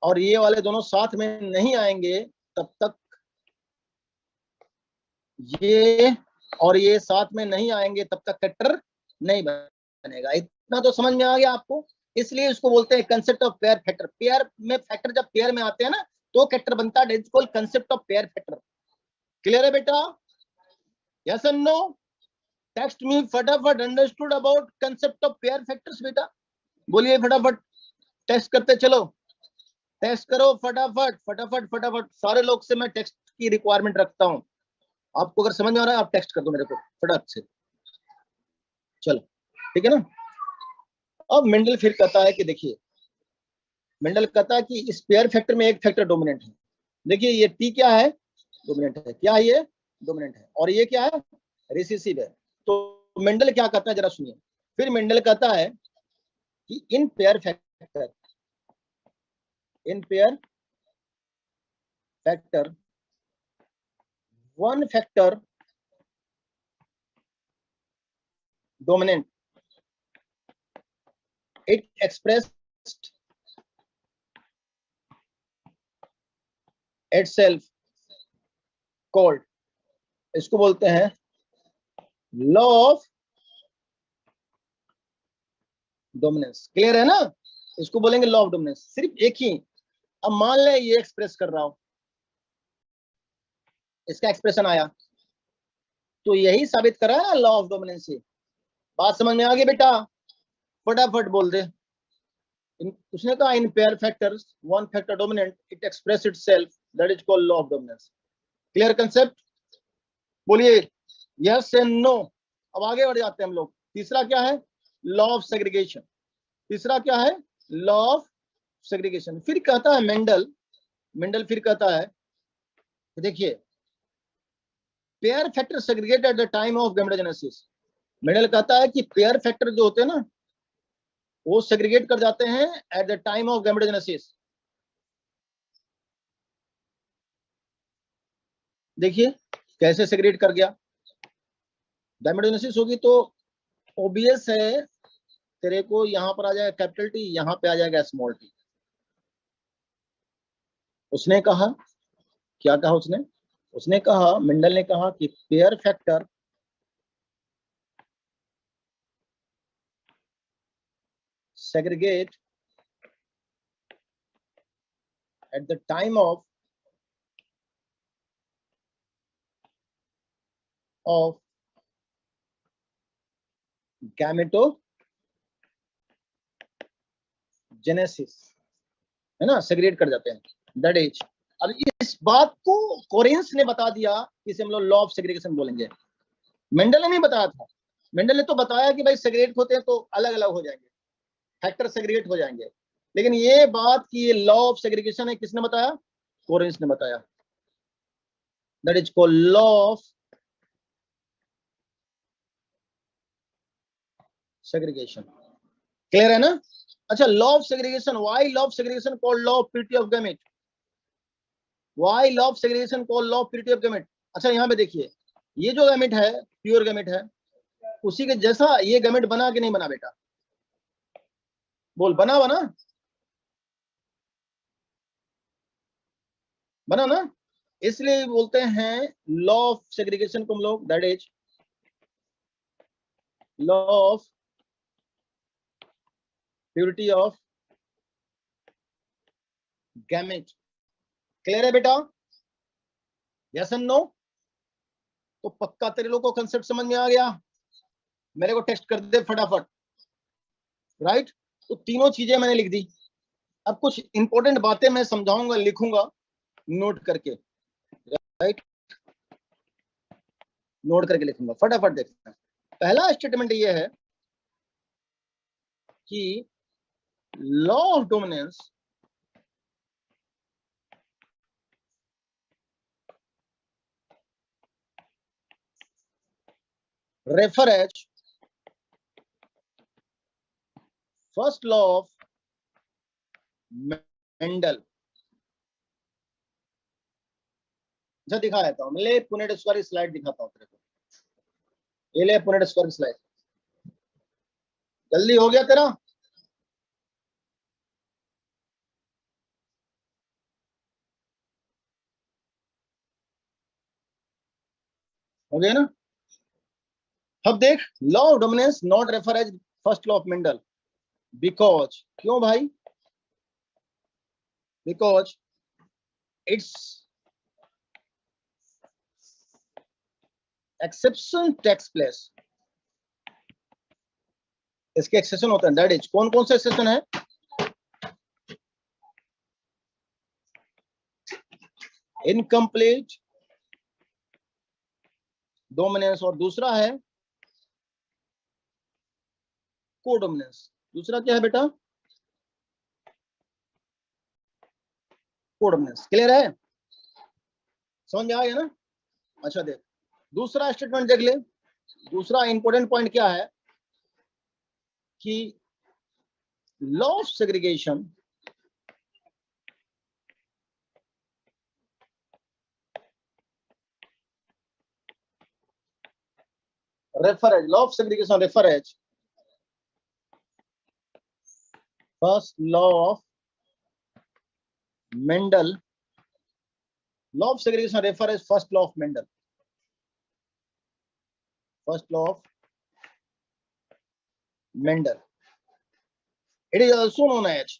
और ये वाले दोनों साथ में नहीं आएंगे, तब तक ये और ये साथ में नहीं आएंगे, तब तक फैक्टर नहीं बनेगा। इतना तो समझ में आ गया आपको। इसलिए इसको बोलते हैं concept of pair factor. Pair में फैक्टर जब पेयर में आते हैं ना, तो फैक्टर बनता है, that is called concept of pair factor. Clear है बेटा? Yes and no? Text me फटाफट, understood about concept of pair factors बेटा? बोलिए फटाफट, टेक्स्ट करते चलो, टेक्स्ट करो फटाफट फटाफट फटाफट। सारे लोग से मैं टेक्स्ट की रिक्वायरमेंट रखता हूं। आपको अगर समझ में आ रहा है आप टेक्स्ट कर दो मेरे को फटाफट से। चलो ठीक है ना। अब मेंडल फिर कहता है कि देखिए, मेंडल कहता है कि इस पेयर फैक्टर में एक फैक्टर डोमिनेंट है। देखिए ये टी क्या है, डोमिनेंट है। क्या है ये, डोमिनेंट है। और ये क्या है, रिसेसिव है। तो मेंडल क्या कहता है जरा सुनिए। फिर मेंडल कहता है कि in pair factor one factor dominant, it expressed itself called, इसको बोलते हैं लॉ ऑफ डोमिनेंस। क्लियर है ना? इसको बोलेंगे लॉ ऑफ डोमिनेंस। सिर्फ एक ही। अब मान ले ये एक्सप्रेस कर रहा हूं, इसका एक्सप्रेशन आया, तो यही साबित कर रहा है ना लॉ ऑफ डोमिनेंस से। बात समझ में आ गई बेटा? फटाफट बोल दे। उसने कहा in pair factors one factor dominant, it express itself, that is called law of dominance. Clear concept? बोलिए यस एंड नो। अब आगे बढ़ जाते हैं हम लोग। तीसरा क्या है, लॉ ऑफ सेग्रीगेशन। तीसरा क्या है, लॉ ऑफ सेग्रीगेशन। फिर कहता है मेंडल फिर कहता है, देखिए pair factor segregate eight the time of gametogenesis. Mendel कहता है कि पेयर फैक्टर जो होते हैं ना, वो सेग्रीगेट कर जाते हैं eight the time of gametogenesis. देखिए कैसे सेग्रीगेट कर गया। गैमेटोजेनेसिस होगी तो ओबियस है तेरे को यहां पर आ जाएगा कैपिटल टी, यहां पे आ जाएगा स्मॉल टी। उसने कहा, क्या कहा उसने कहा, मेंडल ने कहा कि pair factor segregate at the time of gametogenesis, है ना, सेग्रीगेट कर जाते हैं, दैट इज। अब इस बात को कोरेंस ने बता दिया, इसे हम लोग लॉ ऑफ सेग्रीगेशन बोलेंगे। मेंडल ने नहीं बताया था। मेंडल ने तो बताया कि भाई सेग्रीगेट होते हैं तो अलग अलग हो जाएंगे, फैक्टर सेग्रीगेट हो जाएंगे। लेकिन ये बात कि ये लॉ ऑफ सेग्रीगेशन है, किसने बताया, कोरेंस ने बताया। That is called law of segregation. Clear है ना? अच्छा, law of segregation, why law of segregation called law of purity of gamete? Why law of segregation called law of purity of gamete? अच्छा यहाँ पे देखिए, ये जो गैमेट है प्योर गैमेट है, उसी के जैसा ये गैमेट बना कि नहीं बना बेटा? बोल, बना ना? इसलिए बोलते हैं लॉ ऑफ सेग्रीगेशन को हम लोग, that is law of purity of gamete. Clear है बेटा? Yes and no? तो पक्का तेरे लोगों को कंसेप्ट समझ में आ गया? मेरे को टेक्स्ट कर दे फटाफट, राइट? तो तीनों चीजें मैंने लिख दी। अब कुछ इंपॉर्टेंट बातें मैं समझाऊंगा, लिखूंगा नोट करके, राइट? नोट करके लिखूंगा, फटाफट देखते हैं। पहला स्टेटमेंट ये है कि law of dominance refer as first law of Mendel. अच्छा दिखा देता हूं, ले पुनेट स्क्वायर की स्लाइड दिखाता हूं तेरे को। ये ले पुनेट स्क्वायर की स्लाइड, जल्दी हो गया तेरा। हो गया ना। अब देख, law of dominance not refer as first law of Mendel because, क्यों भाई? Because it's exception takes place. इसके एक्सेप्शन होते हैं, दैट इज, कौन कौन से एक्सेप्शन है? इनकम्प्लीट डोमिनेंस, और दूसरा है कोडोमिनेंस। दूसरा क्या है बेटा? कोडोमिनेंस। क्लियर है? समझ में आ गया ना? अच्छा देख, दूसरा स्टेटमेंट देख ले। दूसरा इंपॉर्टेंट पॉइंट क्या है कि law of segregation refer as, law of segregation refer as first law of Mendel. Law of segregation refer as first law of Mendel. First law of Mendel. It is also known as,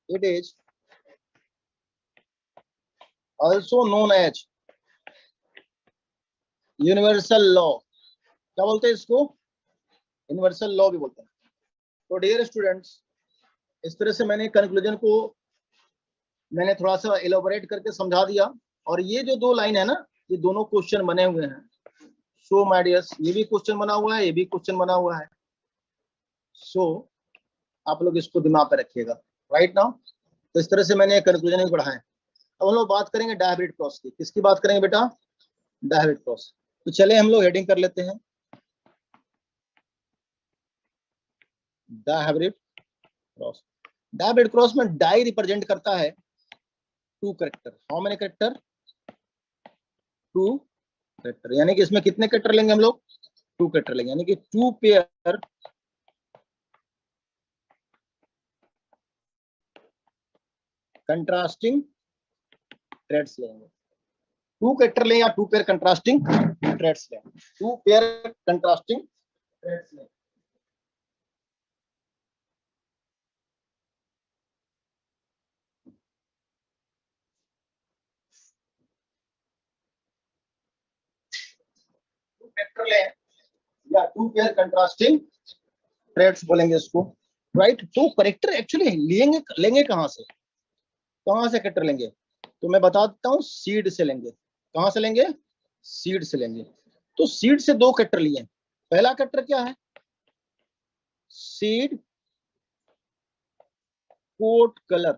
it is also known as universal law. क्या बोलते हैं इसको? Universal law भी बोलते हैं। तो dear students, इस तरह से मैंने कंक्लूजन को मैंने थोड़ा सा एलोबरेट करके समझा दिया। और ये जो दो लाइन है ना, ये दोनों क्वेश्चन बने हुए हैं। सो माय डियर्स, ये भी क्वेश्चन बना हुआ है, ये भी क्वेश्चन बना हुआ है। सो आप लोग इसको दिमाग पे रखिएगा राइट नाउ। तो इस तरह से मैंने कंक्लूजन भी पढ़ा है। अब हम लोग बात करेंगे डायहाइब्रिड क्रॉस की। किसकी बात करेंगे बेटा? Dihybrid cross. तो चले हम लोग हेडिंग कर लेते हैं, डायहाइब्रिड क्रॉस। डायहाइब्रिड क्रॉस में डाई रिप्रेजेंट करता है two character. How many character? Two character. यानी कि इसमें कितने कैरेक्टर लेंगे हम लोग? टू कैरेक्टर लेंगे, यानी कि टू पेयर कंट्रास्टिंग ट्रेड्स लेंगे। टू कैरेक्टर लें या टू पेयर कंट्रास्टिंग ट्रेड्स लें? टू पेयर कंट्रास्टिंग ट्रेड्स लें। टू कैरेक्टर लें या टू पेयर कंट्रास्टिंग ट्रेड्स बोलेंगे इसको, राइट। तो कैरेक्टर एक्चुअली लेंगे कहां से? कहां से कैरेक्टर लेंगे? तो मैं बता देता हूं, सीड से लेंगे। कहां से लेंगे? सीड से लेंगे। तो सीड से दो कैरेक्टर लिए। पहला कैरेक्टर क्या है? Seed coat colour.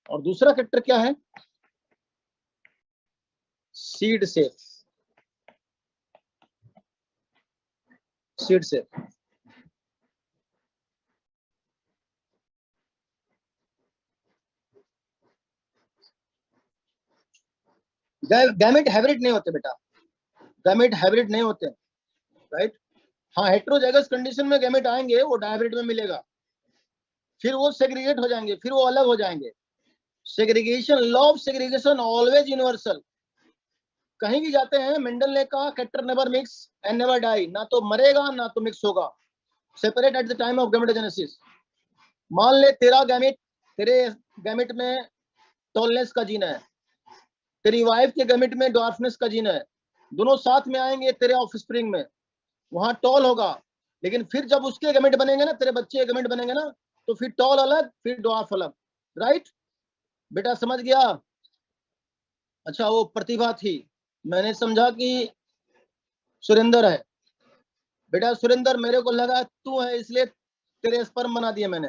और दूसरा कैरेक्टर क्या है? सीड से। सीड से गैमेट हाइब्रिड नहीं होते बेटा, गैमेट हाइब्रिड नहीं होते, राइट। हाँ, हेटेरोजाइगस कंडीशन में गैमेट आएंगे, वो डायहाइब्रिड में मिलेगा, फिर वो सेग्रीगेट हो जाएंगे, फिर वो अलग हो जाएंगे। Segregation, law of segregation always universal. कहीं भी जाते हैं, मेंडल ने कहा character never mix and never die, ना तो मरेगा ना तो मिक्स होगा, separate at the time of gametogenesis. मान ले तेरे गैमेट में टॉलनेस का जीन है, तेरी वाइफ के गैमेट में डॉर्फनेस का जीन है, दोनों साथ में आएंगे तेरे ऑफस्प्रिंग में, वहां टॉल होगा। लेकिन फिर जब उसके गैमेट बनेंगे ना, तेरे बच्चे के गैमेट बनेंगे ना, तो फिर टॉल अलग, फिर डॉर्फ अलग, राइट बेटा? समझ गया? अच्छा, वो प्रतिभा थी, मैंने समझा कि सुरेंद्र है। बेटा सुरेंद्र, मेरे को लगा तू है इसलिए तेरे स्पर्म बना दिए मैंने।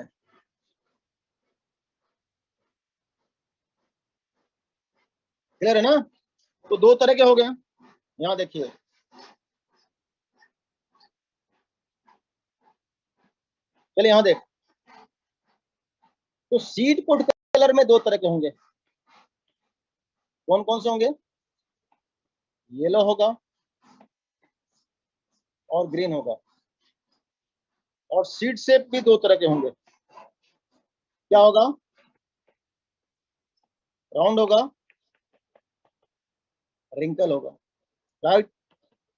क्लियर है ना? तो दो तरह के हो गए। यहाँ देखिए, चलिए यहाँ देख, तो सीड कोड कलर में दो तरह के होंगे। कौन कौन से होंगे? येलो होगा और ग्रीन होगा। और सीड शेप भी दो तरह के होंगे। क्या होगा? राउंड होगा, रिंकल होगा। राइट?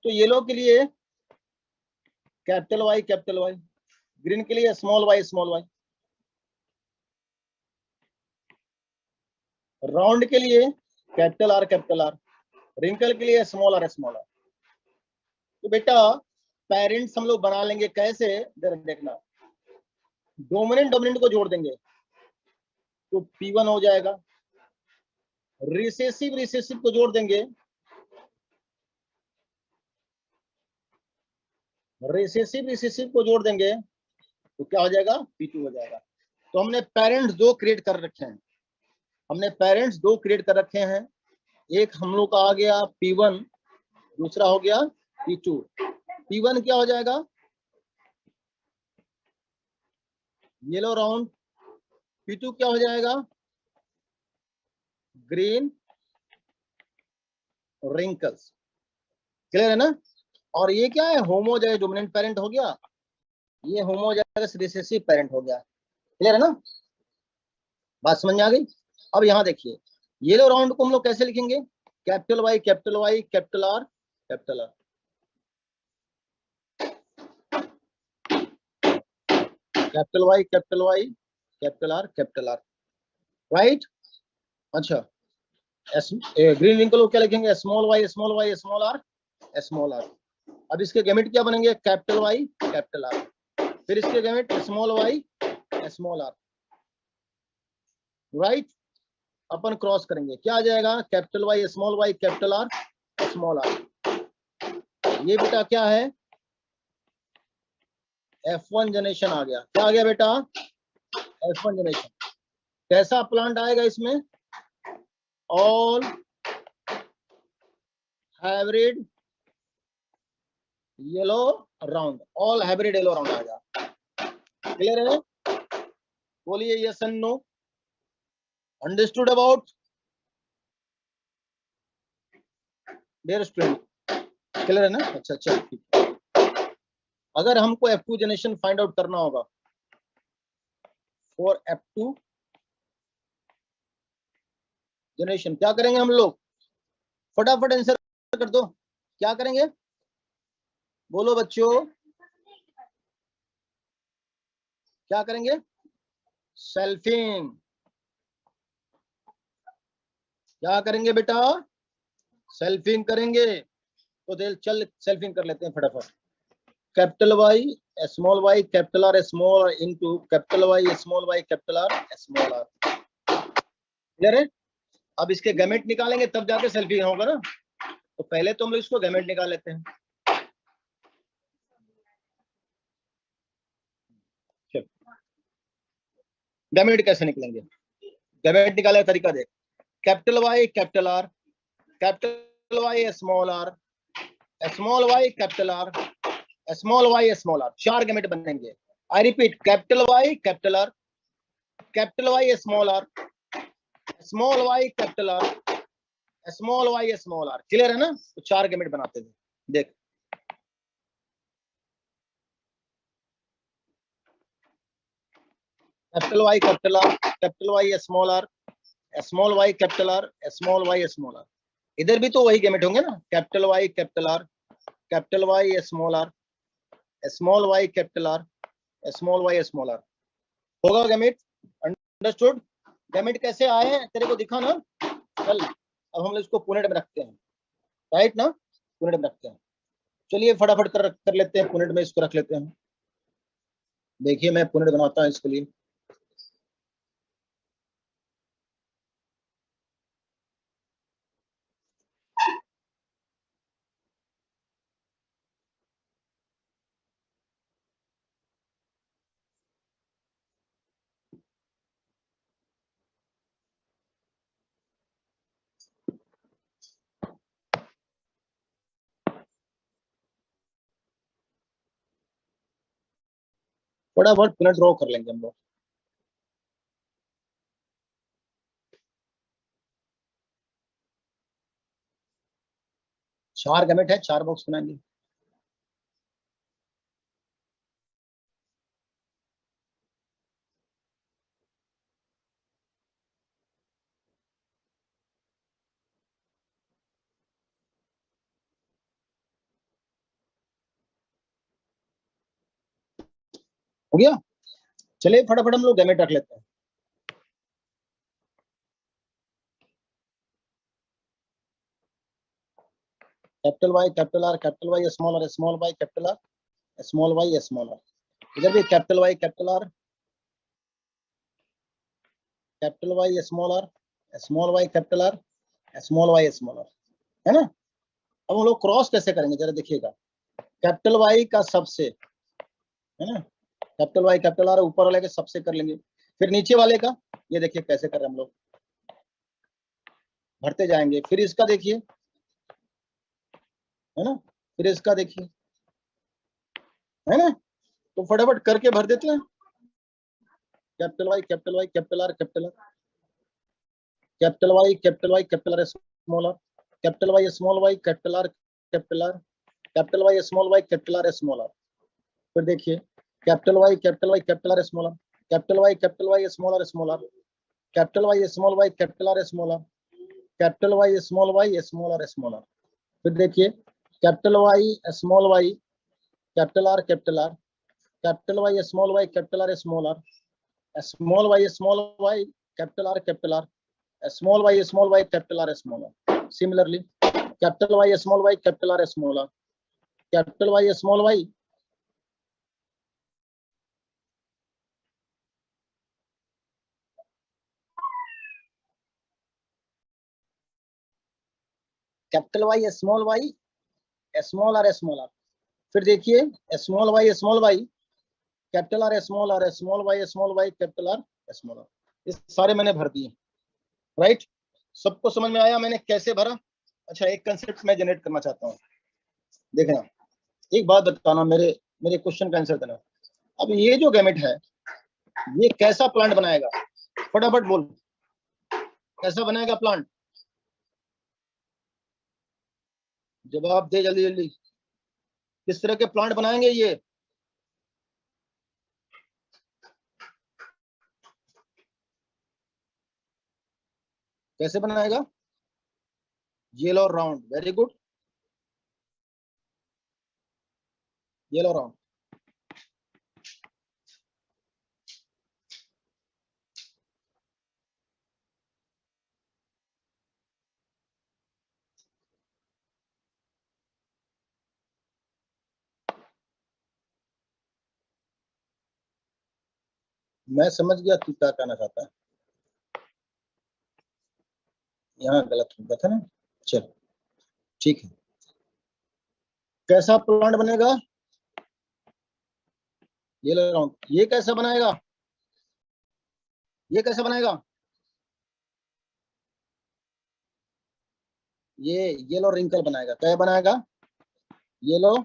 तो येलो के लिए capital Y capital Y, green के लिए small Y small Y, round के लिए कैपिटल आर, रिंकल के लिए स्मॉल आर स्मॉल आर। तो बेटा पेरेंट्स हम लोग बना लेंगे कैसे, जरा देखना। डोमिनेंट डोमिनेंट को जोड़ देंगे तो P1 हो जाएगा। रिसेसिव रिसेसिव को जोड़ देंगे, रिसेसिव रिसेसिव को जोड़ देंगे तो क्या हो जाएगा? P2 हो जाएगा। तो हमने पेरेंट्स दो क्रिएट कर रखे हैं, एक हम लोग का आ गया P1, दूसरा हो गया P2। P1 क्या हो जाएगा? Yellow round. P2 क्या हो जाएगा? Green wrinkles. क्लियर है ना? और ये क्या है? होमोजाइगस डोमिनेंट पेरेंट हो गया, ये होमोजाइगस रिसेसिव पेरेंट हो गया। क्लियर है ना? बात समझ में आ गई? अब यहाँ देखिए, येलो राउंड को हम लोग कैसे लिखेंगे? Capital Y capital Y capital R capital R. Capital Y capital Y capital R capital R. Right? अच्छा, ग्रीन रिंकल को क्या लिखेंगे? Small Y small Y small R small R. अब इसके गैमेट क्या बनेंगे? कैपिटल वाई कैपिटल आर, फिर इसके gamete small Y small R. Right? अपन क्रॉस करेंगे, क्या आ जाएगा? Capital Y capital R small R. ये बेटा क्या है? F1 जनरेशन आ गया। क्या आ गया बेटा? F1 generation. कैसा प्लांट आएगा इसमें? All hybrid yellow round, all hybrid yellow round आएगा। क्लियर है? बोलिए yes and no. Understood about dear student? Clear है ना? अच्छा चल ठीक है। अगर हमको F2 जनरेशन फाइंड आउट करना होगा, फॉर F2 जनरेशन क्या करेंगे हम लोग? फटाफट आंसर कर दो, क्या करेंगे? बोलो बच्चों, क्या करेंगे? सेल्फिंग। क्या करेंगे बेटा? सेल्फिंग करेंगे। तो चल सेल्फिंग कर लेते हैं फटाफट। Capital Y small Y capital R small R into capital Y small Y capital R small R. Clear है? अब इसके गैमेट निकालेंगे तब जाके सेल्फिंग होगा ना। तो पहले तो हम लोग इसको गैमेट निकाल लेते हैं। गैमेट कैसे निकलेंगे? गैमेट निकालने का तरीका देख। Capital Y capital Y small R capital R small R, चार गैमेट बनेंगे। I repeat, capital Y small R capital R small R. Clear है ना? तो चार गैमेट बनाते थे। देख, capital Y small R capital R small R. इधर भी तो वही गैमेट होंगे ना, capital Y small R capital R small R होगा गैमेट। अंडरस्टूड? गैमेट कैसे आए हैं तेरे को दिखा ना। चल अब हम इसको पुनेट में रखते हैं। राइट ना? पुनेट में रखते हैं। चलिए फटाफट कर लेते हैं, पुनेट में इसको रख लेते हैं। देखिए मैं पुनेट बनाता हूँ इसके लिए। फटाफट फिनट ड्रॉ कर लेंगे हम लोग। चार गैमेट है, चार बॉक्स बनाएंगे। हो गया, चलिए फटाफट हम लोग गैमेट रख लेते हैं। Capital Y capital R capital Y small R small Y capital R small Y small R. इधर भी capital Y capital R capital Y small R small Y capital R small Y small R, है ना। अब हम लोग cross कैसे करेंगे जरा देखिएगा। कैपिटल वाई का सबसे, है ना, कैपिटल वाई कैपिटल आर ऊपर वाले के सबसे कर लेंगे, फिर नीचे वाले का ये देखिए कैसे कर रहे हैं हम लोग, भरते जाएंगे। फिर इसका देखिए, है ना, फिर इसका देखिए, है ना, तो फटाफट करके भर देते हैं। Capital Y capital Y capital R capital R capital Y capital Y capital R small R capital Y small Y capital R capital R capital Y small Y capital R small R. फिर देखिए capital Y capital Y capital R small R capital Y small R small R capital Y small Y capital R small R capital Y small Y small R small R. फिर देखिए capital Y small Y capital R capital Y small Y capital R small R small Y capital R small Y capital R small R. Similarly capital Y small Y capital R small R capital Y small Y capital Y small R small R. फिर देखिए small Y capital R small Y capital R small R. ये सारे मैंने भर दिए, right. सबको समझ में आया मैंने कैसे भरा? अच्छा, एक कंसेप्ट मैं जनरेट करना चाहता हूँ, देखना, एक बात बताना, मेरे क्वेश्चन का आंसर देना। अब ये जो गैमेट है ये कैसा प्लांट बनाएगा? फटाफट बोल, कैसा बनाएगा प्लांट? जवाब दे जल्दी जल्दी। किस तरह के प्लांट बनाएंगे ये? कैसे बनाएगा? Yellow round, very good, yellow round. मैं समझ गया तू क्या कहना चाहता है, यहाँ गलत हो गया था ना। चल ठीक है, कैसा प्लांट बनेगा? ये ले रहा हूं, ये कैसा बनाएगा? ये कैसा बनाएगा? ये येलो रिंकल बनाएगा। क्या बनाएगा? येलो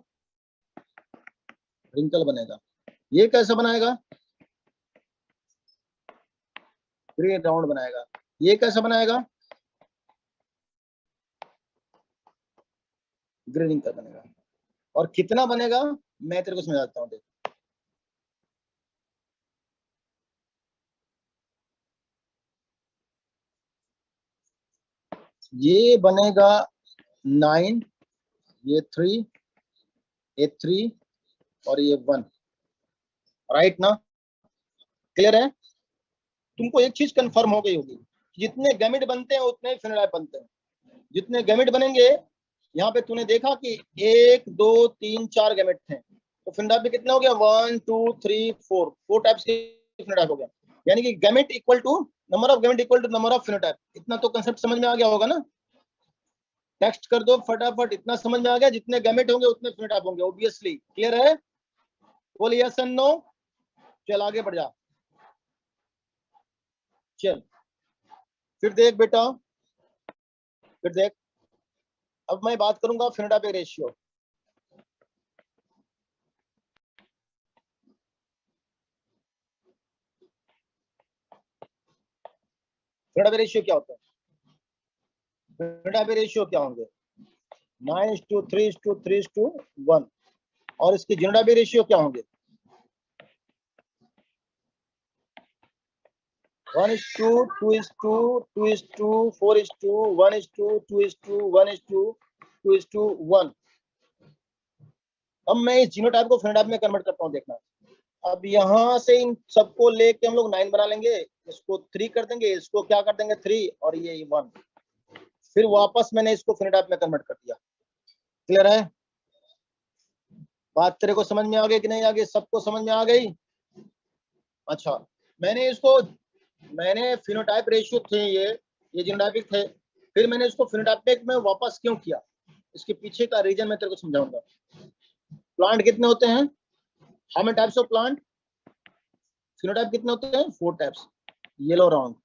रिंकल बनेगा। ये कैसा बनाएगा? ग्रीन राउंड बनाएगा। ये कैसा बनाएगा? ग्रीन रिंकल बनेगा। और कितना बनेगा मैं तेरे को समझाता हूँ, देख। ये बनेगा 9, ये 3, ये 3 और ये 1, राइट ना? क्लियर है? तुमको एक चीज कंफर्म हो गई होगी, जितने गैमेट बनते हैं उतने ही फिनोटाइप बनते हैं। जितने गैमेट बनेंगे, यहाँ पे तूने देखा कि 1 2 3 4 गैमेट थे, तो फिनोटाइप भी कितना हो गया? 1 2 3 4 टाइप्स के फिनोटाइप हो गया। यानी कि gamete equal to number of gamete equal to number of phenotype. इतना तो कंसेप्ट समझ में आ गया होगा ना? टेक्स्ट कर दो फटाफट, इतना समझ में आ गया? जितने गैमेट होंगे उतने फिनोटाइप होंगे, ऑब्वियसली। क्लियर है? बोल यस एंड नो। चल आगे बढ़ जा। चल फिर देख बेटा, फिर देख, अब मैं बात करूंगा फिनोटाइप रेशियो। फिनोटाइप रेशियो क्या होता है? फिनोटाइप रेशियो क्या होंगे? 9:3:3:1 और इसके जीनोटाइप रेशियो क्या होंगे? 1:2:2:4:1:2:1:2:1 अब मैं इस जीनोटाइप को फिनोटाइप में कन्वर्ट करता हूँ, देखना। अब यहाँ से इन सबको लेके हम लोग 9 बना लेंगे, इसको 3 कर देंगे, इसको क्या कर देंगे 3 और ये 1, फिर वापस मैंने इसको फिनोटाइप में कन्वर्ट कर दिया। क्लियर है? बात तेरे को समझ में आ गई कि नहीं आ गई? सबको समझ में आ गई? अच्छा, मैंने फिनोटाइप रेशियो थे ये जीनोटाइपिक थे, फिर मैंने इसको फिनोटाइपिक में वापस क्यों किया, इसके पीछे का रीजन मैं तेरे को समझाऊंगा। प्लांट कितने होते हैं? How many types of plant? Phenotype कितने होते हैं? 4 टाइप्स। येलो राउंड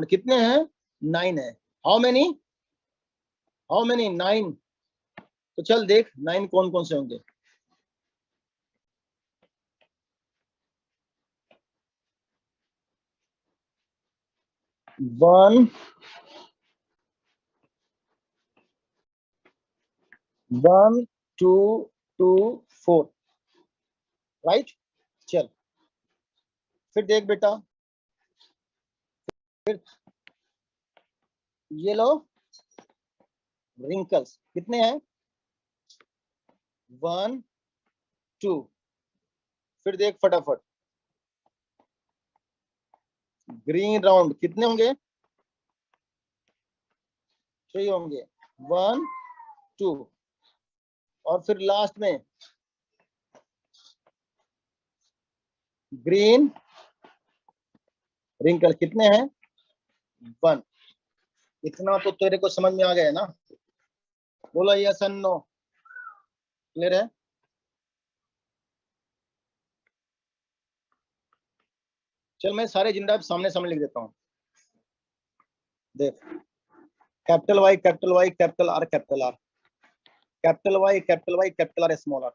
कितने हैं? 9 है। How many? 9। तो चल देख 9 कौन कौन से होंगे। One 1 2 2 4 right. चल फिर देख बेटा, फिर येलो रिंकल्स कितने हैं? 1 2। फिर देख फटाफट, ग्रीन राउंड कितने होंगे? 3 होंगे। 1 2 और फिर लास्ट में ग्रीन रिंकल कितने हैं? 1। इतना तो तेरे को समझ में आ गया ना? बोलो यस एंड नो। क्लियर है? चल मैं सारे जीनोटाइप सामने सामने लिख देता हूँ। देख, capital Y capital Y capital R capital R, capital Y capital Y capital R small R,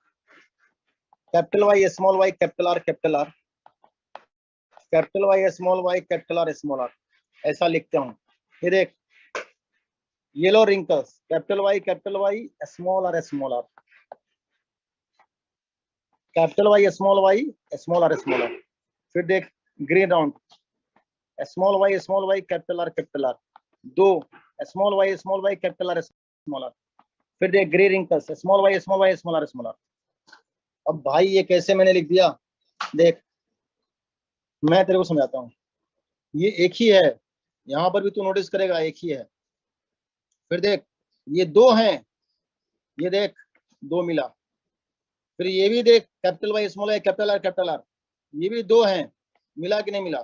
capital Y small Y capital R capital R, capital Y small Y capital R small R, ऐसा लिखता हूँ। फिर देख yellow wrinkles capital Y small R small R, capital Y small R small R. फिर देख green round small Y capital R, 2 small Y capital R small R. फिर देख grey wrinkles small Y small R. अब भाई ये कैसे मैंने लिख दिया, देख मैं तेरे को समझाता हूँ। ये एक ही है, यहाँ पर भी तू नोटिस करेगा एक ही है। फिर देख ये 2 हैं, ये देख 2 मिला। फिर ये भी देख कैपिटल वाई कैपिटल आर, ये भी 2 हैं, मिला कि नहीं मिला?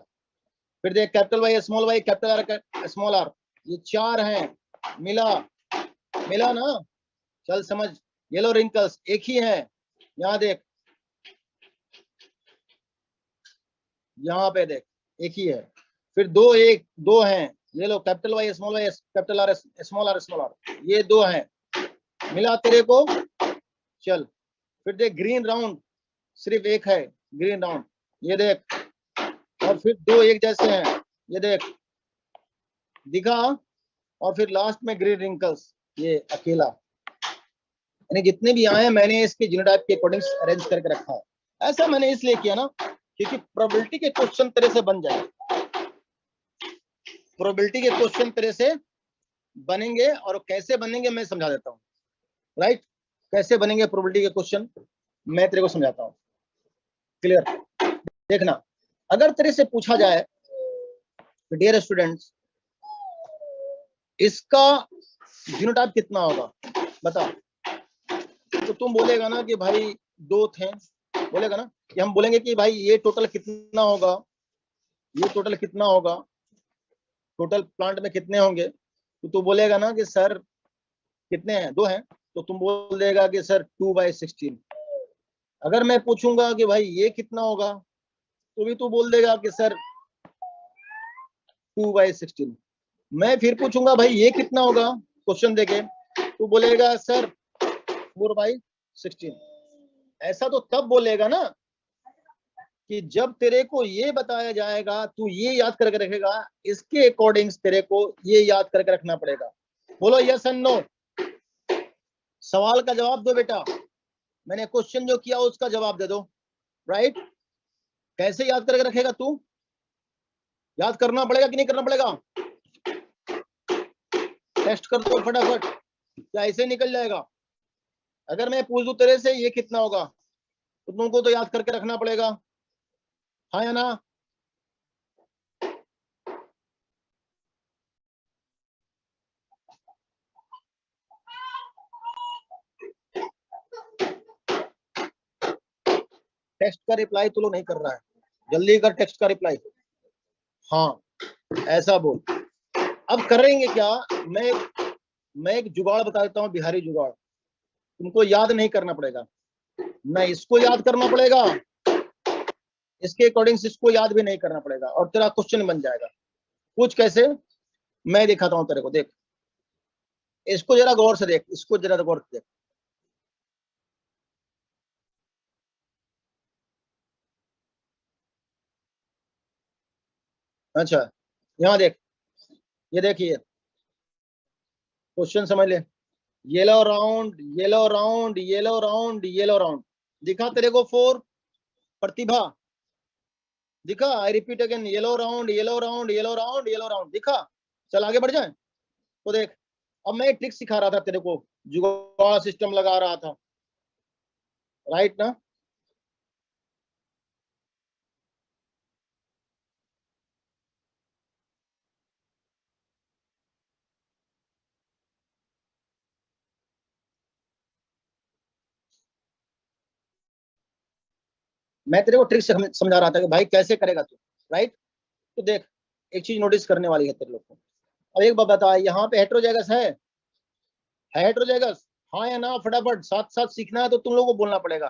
फिर देख capital Y capital small R, ये 4 हैं, मिला ना? चल समझ। येलो रिंकल्स एक ही है, यहाँ देख, यहाँ पे देख एक ही है। फिर 2 हैं, ये लो capital Y capital R small R, ये 2 हैं, मिला तेरे को? चल फिर देख ग्रीन राउंड सिर्फ एक है, ग्रीन राउंड ये देख, और फिर 2 एक जैसे हैं, ये देख दिखा। और फिर लास्ट में ग्रीन रिंकल्स ये अकेला। यानी जितने भी आए हैं मैंने इसके जीनोटाइप के अकॉर्डिंग अरेंज करके रखा है। ऐसा मैंने इसलिए किया ना क्योंकि प्रोबेबिलिटी के क्वेश्चन तेरे से बन जाए, प्रोबेबिलिटी के क्वेश्चन तेरे से बनेंगे। और कैसे बनेंगे मैं समझा देता हूँ, राइट? कैसे बनेंगे प्रोबेबिलिटी के क्वेश्चन मैं तेरे को समझाता हूँ। क्लियर? देखना, अगर तेरे से पूछा जाए डियर स्टूडेंट्स इसका जीनोटाइप कितना होगा बता, तो तुम बोलेगा ना कि भाई 2 थे, बोलेगा ना कि हम बोलेंगे कि भाई ये टोटल कितना होगा, ये टोटल कितना होगा, टोटल प्लांट में कितने होंगे? तो तू बोलेगा ना कि सर कितने हैं? 2 हैं। तो तुम बोल देगा कि सर 2/16। अगर मैं पूछूंगा कि भाई ये कितना होगा तो भी तू बोल देगा कि सर 2/16। मैं फिर पूछूंगा भाई ये कितना होगा क्वेश्चन देके, तू बोलेगा सर 4/16। ऐसा तो तब बोलेगा ना कि जब तेरे को ये बताया जाएगा तू ये याद करके रखेगा, इसके अकॉर्डिंग तेरे को ये याद करके रखना पड़ेगा। बोलो यस एंड नो। सवाल का जवाब दो बेटा, मैंने क्वेश्चन जो किया उसका जवाब दे दो। राइट? कैसे याद करके रखेगा तू? याद करना पड़ेगा कि नहीं करना पड़ेगा? टेस्ट कर दो फटाफट, क्या ऐसे निकल जाएगा? अगर मैं पूछ दूं तेरे से ये कितना होगा, तो तुमको तो याद करके रखना पड़ेगा, हाँ या ना? टेक्स्ट का रिप्लाई तो लोग नहीं कर रहा है, जल्दी कर टेक्स्ट का रिप्लाई। हाँ ऐसा बोल। अब करेंगे क्या, मैं एक जुगाड़ बता देता हूँ, बिहारी जुगाड़। तुमको याद नहीं करना पड़ेगा, ना इसको याद करना पड़ेगा, इसके अकॉर्डिंग इसको याद भी नहीं करना पड़ेगा, और तेरा क्वेश्चन बन जाएगा। कुछ कैसे, मैं दिखाता हूँ तेरे को। देख इसको जरा गौर से देख, इसको जरा गौर से देख। अच्छा यहाँ देख, ये देखिए क्वेश्चन समझ ले। Yellow round yellow round yellow round yellow round, दिखा तेरे को 4? प्रतिभा दिखा? आई repeat again, yellow round yellow round yellow round yellow round, दिखा? चल आगे बढ़ जाए। तो देख अब मैं ट्रिक सिखा रहा था तेरे को, जुगाड़ सिस्टम लगा रहा था, राइट ना? मैं तेरे को ट्रिक समझा रहा था कि भाई कैसे करेगा तू, राइट? तो देख एक चीज नोटिस करने वाली है तेरे लोग को। अब एक बात बता, यहाँ पे हेटेरोजाइगस है हेटेरोजाइगस? हाँ या ना? फटाफट साथ साथ सीखना है तो तुम लोगों को बोलना पड़ेगा।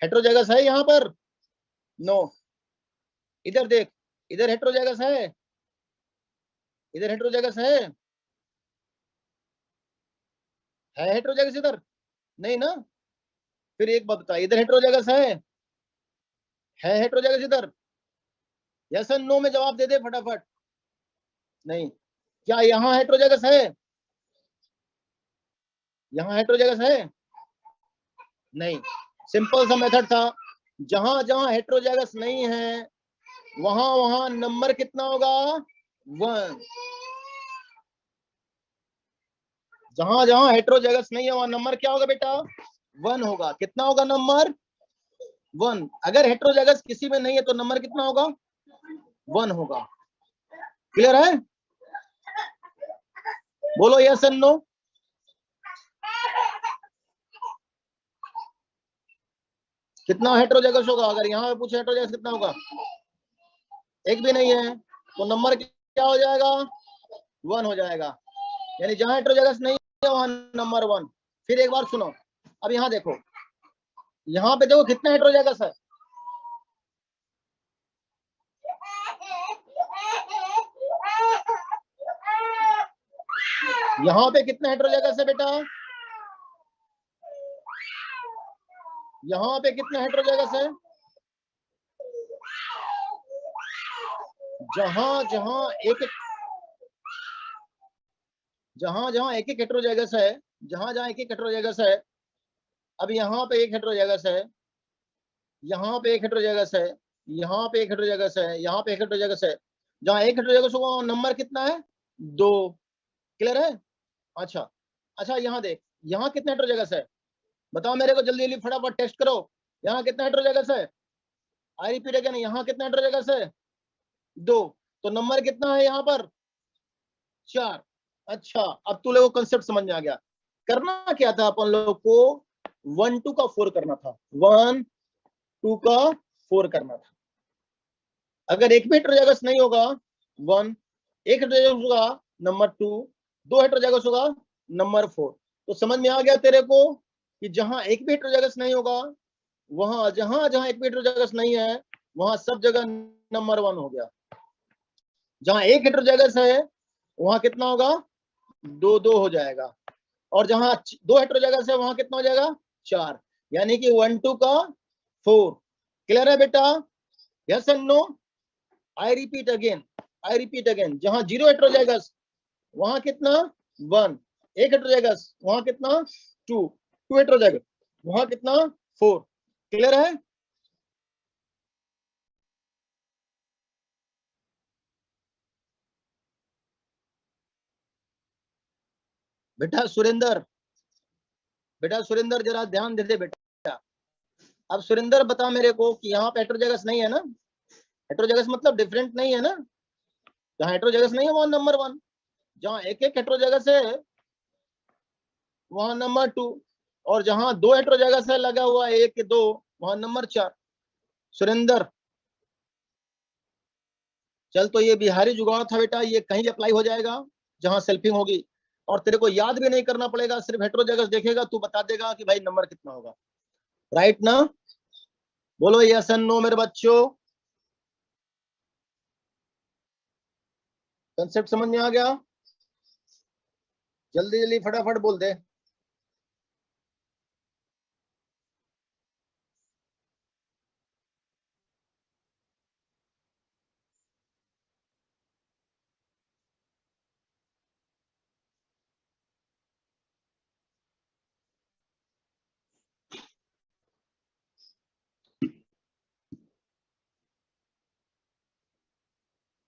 हेटेरोजाइगस है यहाँ पर? नो। इधर देख, इधर हेटेरोजाइगस है, इधर हेटेरोजाइगस है हेटेरोजाइगस इधर? नहीं ना? फिर एक बात बता, इधर हेटेरोजाइगस है हेटेरोजाइगस इधर? यस एंड नो में जवाब दे दे फटाफट। नहीं। क्या यहाँ हेटेरोजाइगस है? यहाँ हेटेरोजाइगस है? नहीं। सिंपल सा मेथड था, जहां जहां हेटेरोजाइगस नहीं है वहां वहां नंबर कितना होगा? 1। जहां जहां हेटेरोजाइगस नहीं है वहां नंबर क्या होगा बेटा? 1 होगा। कितना होगा नंबर? 1। अगर हेटेरोजाइगस किसी में नहीं है तो नंबर कितना होगा? 1 होगा। क्लियर है? बोलो यस एंड नो। कितना हेटेरोजाइगस होगा? अगर यहाँ पे पूछे हेटेरोजाइगस कितना होगा, एक भी नहीं है, तो नंबर क्या हो जाएगा? 1 हो जाएगा। यानी जहां हेटेरोजाइगस नहीं है वहां नंबर 1। फिर एक बार सुनो, अब यहाँ देखो, यहाँ पे देखो कितना हेटेरोजाइगस है। यहाँ पे कितना हेटेरोजाइगस है बेटा? यहाँ पे कितना हेटेरोजाइगस है? जहां जहां एक एक हेटेरोजाइगस है, जहां जहां एक हेटेरोजाइगस है। अब यहाँ पे एक हेटेरोजाइगस है, यहाँ पे एक हेटेरोजाइगस है, यहाँ पे एक हेटेरोजाइगस है, यहाँ पे एक हेटेरोजाइगस है। जहां एक हेटेरोजाइगस होगा नंबर कितना है? 2। क्लियर है? अच्छा अच्छा, यहाँ देख, यहाँ कितना हेटेरोजाइगस है? बताओ मेरे को जल्दी जल्दी फटाफट टेस्ट करो। यहाँ कितना हेटेरोजाइगस है? आई रिपीट अगेन, यहाँ कितना हेटेरोजाइगस है? 2। तो नंबर कितना है यहाँ पर? 4। अच्छा, अब तू लोगों को कंसेप्ट समझ में आ गया। करना क्या था अपन लोग को? 1 2 का 4 करना था, 1 2 का 4 करना था। अगर एक भी हेटेरोजाइगस नहीं होगा 1, एक हेटेरोजाइगस होगा नंबर 2, 2 हेटेरोजाइगस होगा नंबर 4। तो समझ में आ गया तेरे को कि जहां एक भी हेटेरोजाइगस नहीं होगा वहां, जहां जहां एक भी हेटेरोजाइगस नहीं है वहां सब जगह नंबर 1 हो गया। जहां एक हेटेरोजाइगस है वहां कितना होगा? 2 2 हो जाएगा। और जहां 2 हेटेरोजाइगस है वहां कितना हो जाएगा? 4। यानी कि 1 2 का 4। क्लियर है बेटा? Yes and no? I repeat again, जहां 0 हेटेरोजाइगस वहां कितना 1, 1 हेटेरोजाइगस वहां कितना 2, 2 हेटेरोजाइगस वहां कितना 4। क्लियर है? बेटा सुरेंद्र जरा ध्यान दे दे बेटा। अब सुरेंद्र बता मेरे को कि यहाँ पे हेटेरोजाइगस नहीं है ना? हेटेरोजाइगस मतलब डिफरेंट नहीं है ना? जहाँ हेटेरोजाइगस नहीं है वहां नंबर 1, जहाँ एक एक हेटेरोजाइगस है वहां नंबर 2, और जहां 2 हेटेरोजाइगस है लगा हुआ 1 2 वहां नंबर 4। सुरेंद्र चल, तो ये बिहारी जुगाड़ था बेटा, ये कहीं अप्लाई हो जाएगा जहां सेल्फिंग होगी, और तेरे को याद भी नहीं करना पड़ेगा, सिर्फ हेटेरोजाइगस देखेगा तू बता देगा कि भाई नंबर कितना होगा। राइट ना? बोलो यस एंड नो मेरे बच्चों। कंसेप्ट समझ में आ गया? जल्दी जल्दी फटाफट बोल दे।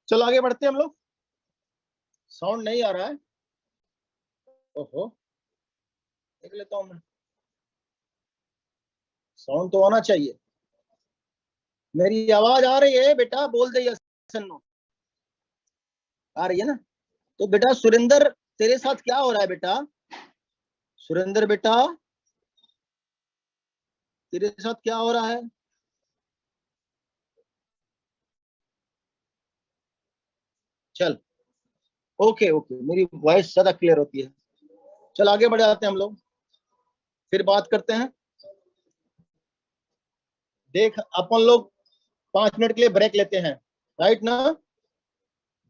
चलो आगे बढ़ते हैं हम लोग। साउंड नहीं आ रहा है, ओहो, देख लेता हूं मैं। साउंड तो आना चाहिए। मेरी आवाज आ रही है बेटा? बोल दे यस एंड नो। आ रही है ना? तो बेटा सुरेंद्र तेरे साथ क्या हो रहा है बेटा? सुरेंद्र बेटा तेरे साथ क्या हो रहा है? चल, ओके ओके, मेरी वॉइस ज्यादा क्लियर होती है। चल आगे बढ़ जाते हैं हम लोग, फिर बात करते हैं। देख अपन लोग 5 मिनट के लिए ब्रेक लेते हैं, राइट ना?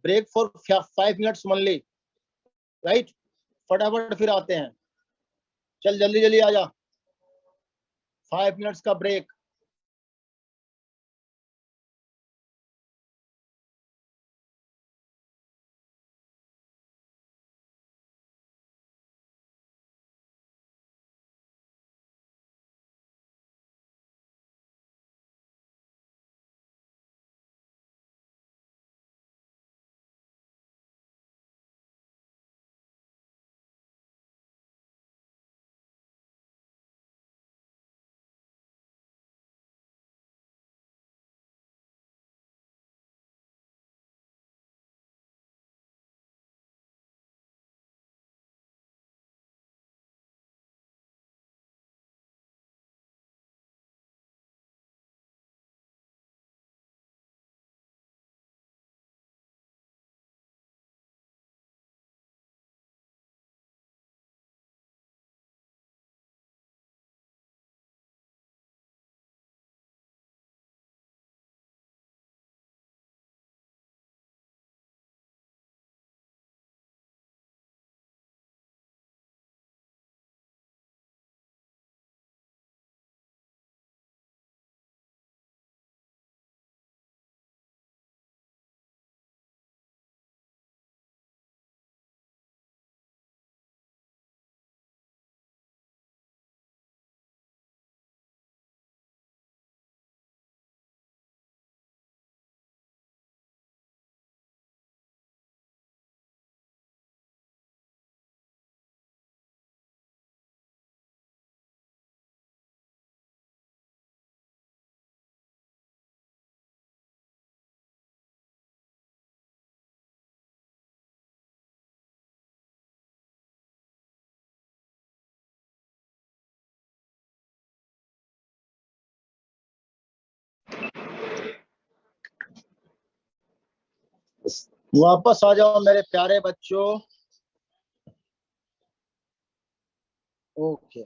Break for 5 minutes only, right? फटाफट फिर आते हैं। चल जल्दी जल्दी आ जा, 5 मिनट्स का ब्रेक। वापस आ जाओ मेरे प्यारे बच्चों। ओके,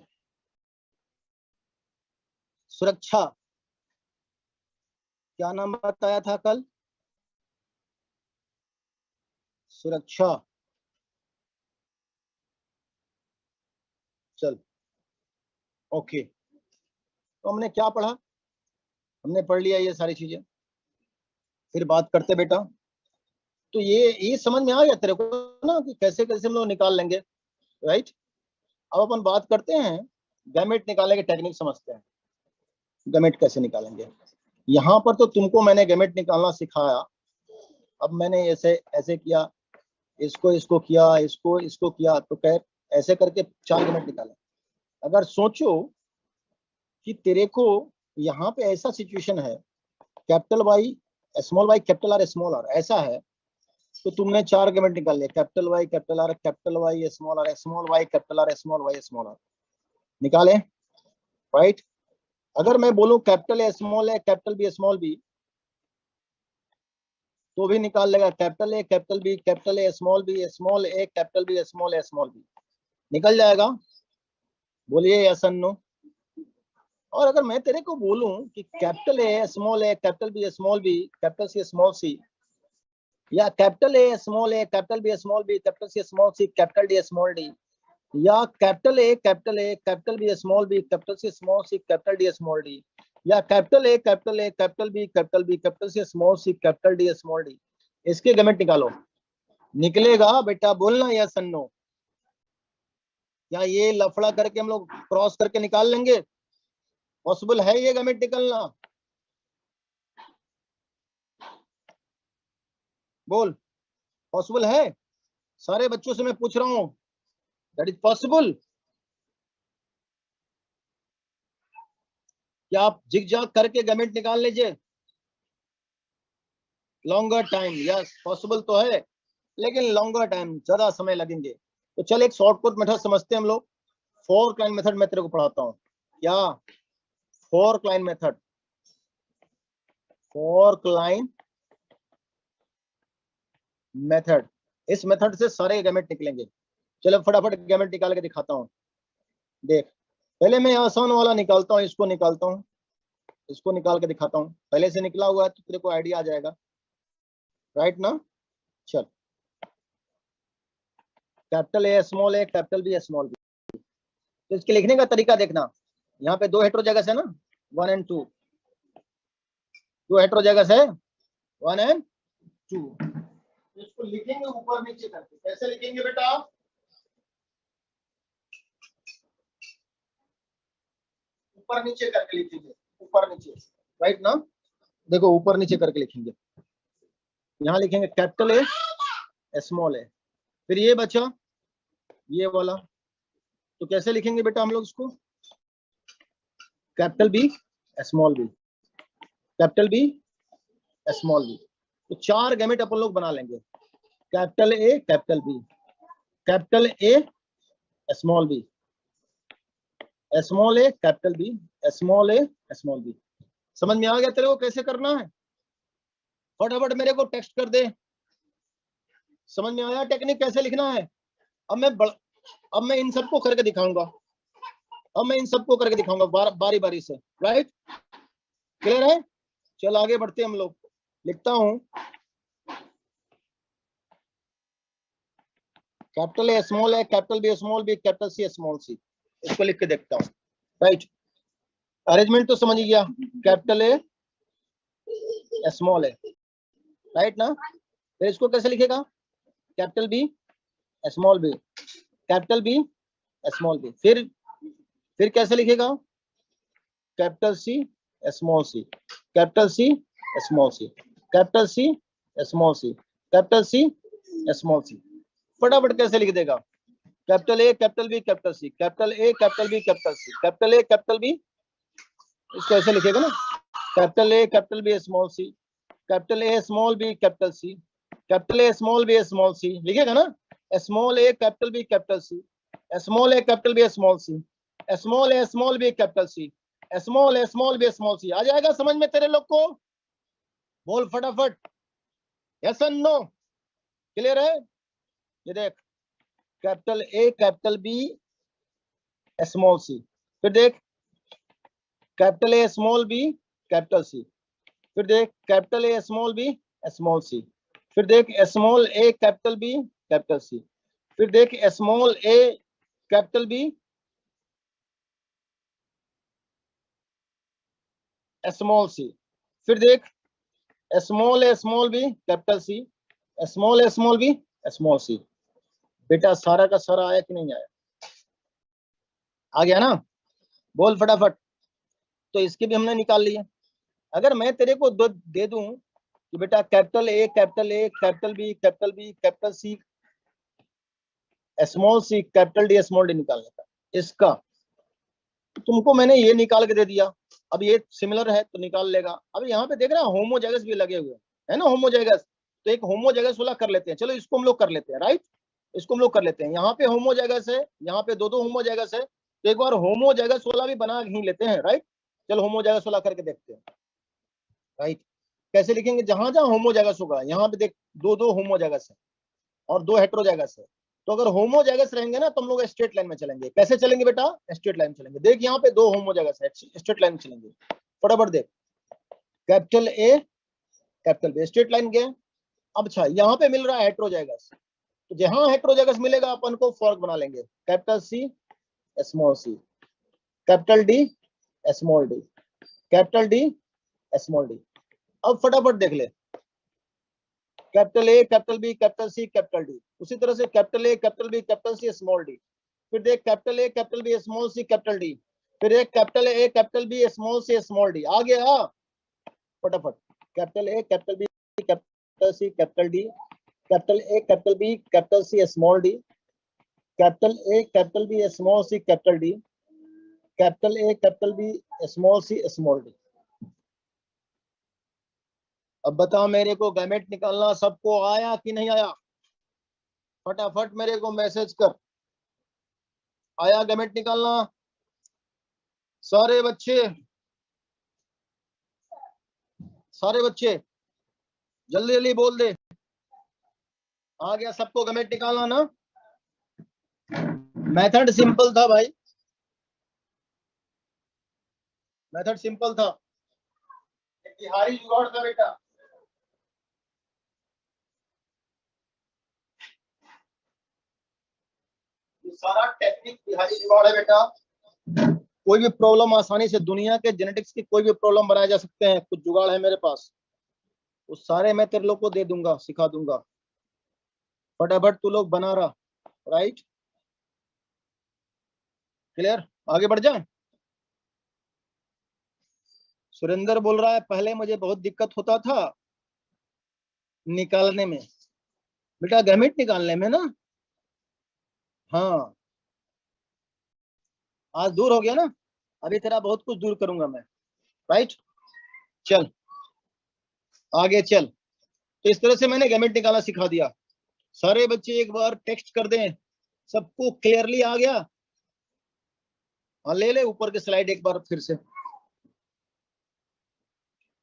सुरक्षा क्या नाम बताया था कल? सुरक्षा। चल ओके, तो हमने क्या पढ़ा? हमने पढ़ लिया ये सारी चीजें। फिर बात करते बेटा। तो ये समझ में आ गया तेरे को ना कि कैसे कैसे हम लोग निकाल लेंगे, राइट। अब अपन बात करते हैं गैमेट निकालने के टेक्निक समझते हैं, गैमेट कैसे निकालेंगे। यहाँ पर तो तुमको मैंने गैमेट निकालना सिखाया। अब मैंने ऐसे ऐसे किया, इसको इसको किया, इसको इसको किया, तो क्या ऐसे करके 4 गैमेट निकाले। अगर सोचो कि तेरे को यहाँ पे ऐसा सिचुएशन है, capital Y small Y capital R small R ऐसा है, तो तुमने 4 गैमेट निकाल लिया, capital Y small Y capital R small R निकाले, राइट। अगर मैं बोलूं कैपिटल ए स्मॉल है कैपिटल बी स्मॉल बी, तो भी निकाल लेगा, capital A capital B capital A small A capital B small B निकल जाएगा। बोलिए यस और नो। और अगर मैं तेरे को बोलूं कि capital A capital B capital C, या capital A capital B capital C capital D, या capital A capital B capital C capital D, या capital A capital B capital C capital D, इसके गैमेट निकालो। निकलेगा बेटा, बोलना या सन्नो। क्या ये लफड़ा करके हम लोग क्रॉस करके निकाल लेंगे? पॉसिबल है ये गैमेट निकलना? बोल, पॉसिबल है? सारे बच्चों से मैं पूछ रहा हूं, दैट इज पॉसिबल? क्या आप जिग-जाग करके गैमेट निकाल लीजिए? लॉन्गर टाइम, यस पॉसिबल तो है, लेकिन लॉन्गर टाइम, ज्यादा समय लगेंगे। तो चल एक शॉर्टकट मेथड समझते हैं हम लोग। फोर्क लाइन मेथड मैं तेरे को पढ़ाता हूँ। क्या? Fork line method, fork line method. इस मेथड से सारे गैमेट निकलेंगे। चलो फटाफट गैमेट निकाल के दिखाता हूँ। देख, पहले मैं आसान वाला निकालता हूँ, इसको निकालता हूँ, इसको निकाल के दिखाता हूँ। पहले से निकला हुआ है तो तेरे को आइडिया आ जाएगा, राइट ना। चल, कैपिटल ए कैपिटल बी तो इसके लिखने का तरीका देखना। यहाँ पे 2 हेटेरोजाइगस है ना, 1 and 2, 2 हेटेरोजाइगस है 1 and 2। इसको लिखेंगे ऊपर नीचे करके। कैसे लिखेंगे बेटा? ऊपर नीचे करके लिखेंगे, ऊपर नीचे, राइट ना। देखो ऊपर नीचे करके लिखेंगे। यहाँ लिखेंगे कैपिटल ए स्मॉल ए, फिर ये बचा ये वाला, तो कैसे लिखेंगे बेटा हम लोग इसको? Capital B small B capital B small B. तो 4 गैमेट अपन लोग बना लेंगे। Capital A capital B capital A small B small A capital B small A small B. समझ में आ गया तेरे को कैसे करना है? फटाफट मेरे को टेक्स्ट कर दे। समझ में आया टेक्निक कैसे लिखना है? अब मैं इन सबको करके दिखाऊंगा, बारी बारी से, राइट। क्लियर है? चल आगे बढ़ते हम लोग। लिखता हूं capital A capital B capital C, इसको लिख के देखता हूं, राइट। अरेंजमेंट तो समझ गया, capital A small A, right ना। फिर इसको कैसे लिखेगा? Capital B small B capital B small B. फिर कैसे लिखेगा? Capital C small C capital C small C capital C small C capital C small C. फटाफट कैसे लिख देगा? Capital A capital B capital C capital A capital B capital C capital A capital B, इसको ऐसे लिखेगा ना, capital A capital B small C capital A small B capital C capital A small B small C लिखेगा ना। Small A capital B capital C small A capital B small C small A small B capital C small A small B small C. आ जाएगा समझ में तेरे लोग को? बोल फटाफट, यस और नो। क्लियर है? ये देख, capital A capital B small C, फिर देख capital A small B capital C, फिर देख capital A small B small C, फिर देख small A capital B capital C, फिर देख small A capital B small C, फिर देख small B capital C, small B small C. बेटा सारा का सारा आया कि नहीं आया? आ गया ना? बोल फटाफट। तो इसके भी हमने निकाल लिए। अगर मैं तेरे को दे दूं कि बेटा capital A capital B capital C small C capital D small D निकालने का, इसका तुमको मैंने ये निकाल के दे दिया। अब ये सिमिलर है तो निकाल लेगा। अब यहाँ पे देख रहे हैं होमोजाइगस भी लगे हुए है ना, होमोजाइगस। तो एक होमोजाइगस वाला कर लेते हैं, चलो इसको हम लोग कर लेते हैं, राइट। इसको हम लोग कर लेते हैं। यहाँ पे होमोजाइगस है, यहाँ पे दो होमोजाइगस है, तो एक बार होमोजाइगस वाला भी बना ही लेते हैं, राइट। चलो होमोजाइगस वाला करके देखते हैं, राइट। कैसे लिखेंगे? जहां जहां होमोजाइगस होगा, यहाँ पे देख दो होमोजाइगस है और 2 हेटेरोजाइगस है। तो अगर होमोजाइगस रहेंगे ना तो हम लोग स्ट्रेट लाइन में चलेंगे। कैसे चलेंगे बेटा? स्ट्रेट लाइन चलेंगे। देख यहाँ पे 2 होमोजाइगस है, स्ट्रेट लाइन में चलेंगे। फटाफट देख, capital A capital B, straight line गए। अब अच्छा यहाँ पे मिल रहा है हेटेरोजाइगस, तो जहां हेटेरोजाइगस मिलेगा अपन को फॉर्क बना लेंगे। Capital C small C, capital D small D, capital D small D. अब फटाफट देख ले, capital A capital B capital C capital D. उसी तरह से capital A capital B capital C small D. फिर देख capital A capital B small C capital D. फिर एक capital A capital B small C small D. आ गया फटाफट, capital A capital B capital C capital D, capital A capital B capital C small D, capital A capital B small C capital D, capital A capital B small C small D. अब बताओ मेरे को gamete निकालना सबको आया कि नहीं आया? फटाफट मेरे को मैसेज कर, आया गैमेट निकालना सारे बच्चे? सारे बच्चे जल्दी जल्दी बोल दे, आ गया सबको गैमेट निकालना ना? मेथड सिंपल था भाई, मेथड सिंपल था, बिहारी जुगाड़ था बेटा। सारा टेक्निक बिहारी जुगाड़ है बेटा। कोई भी प्रॉब्लम आसानी से, दुनिया के जेनेटिक्स की कोई भी प्रॉब्लम बनाए जा सकते हैं। कुछ जुगाड़ है मेरे पास, वो सारे मैं तेरे लोग को दे दूंगा, सिखा दूंगा। फटाफट तू लोग बना रहा, राइट। क्लियर? आगे बढ़ जाए। सुरेंद्र बोल रहा है पहले मुझे बहुत दिक्कत होता था निकालने में, बेटा गैमेट निकालने में ना। हाँ आज दूर हो गया ना, अभी तेरा बहुत कुछ दूर करूंगा मैं, राइट। चल आगे चल। तो इस तरह से मैंने गैमेट निकालना सिखा दिया। सारे बच्चे एक बार टेक्स्ट कर दें, सबको क्लियरली आ गया? हाँ ले ले ऊपर के स्लाइड एक बार फिर से।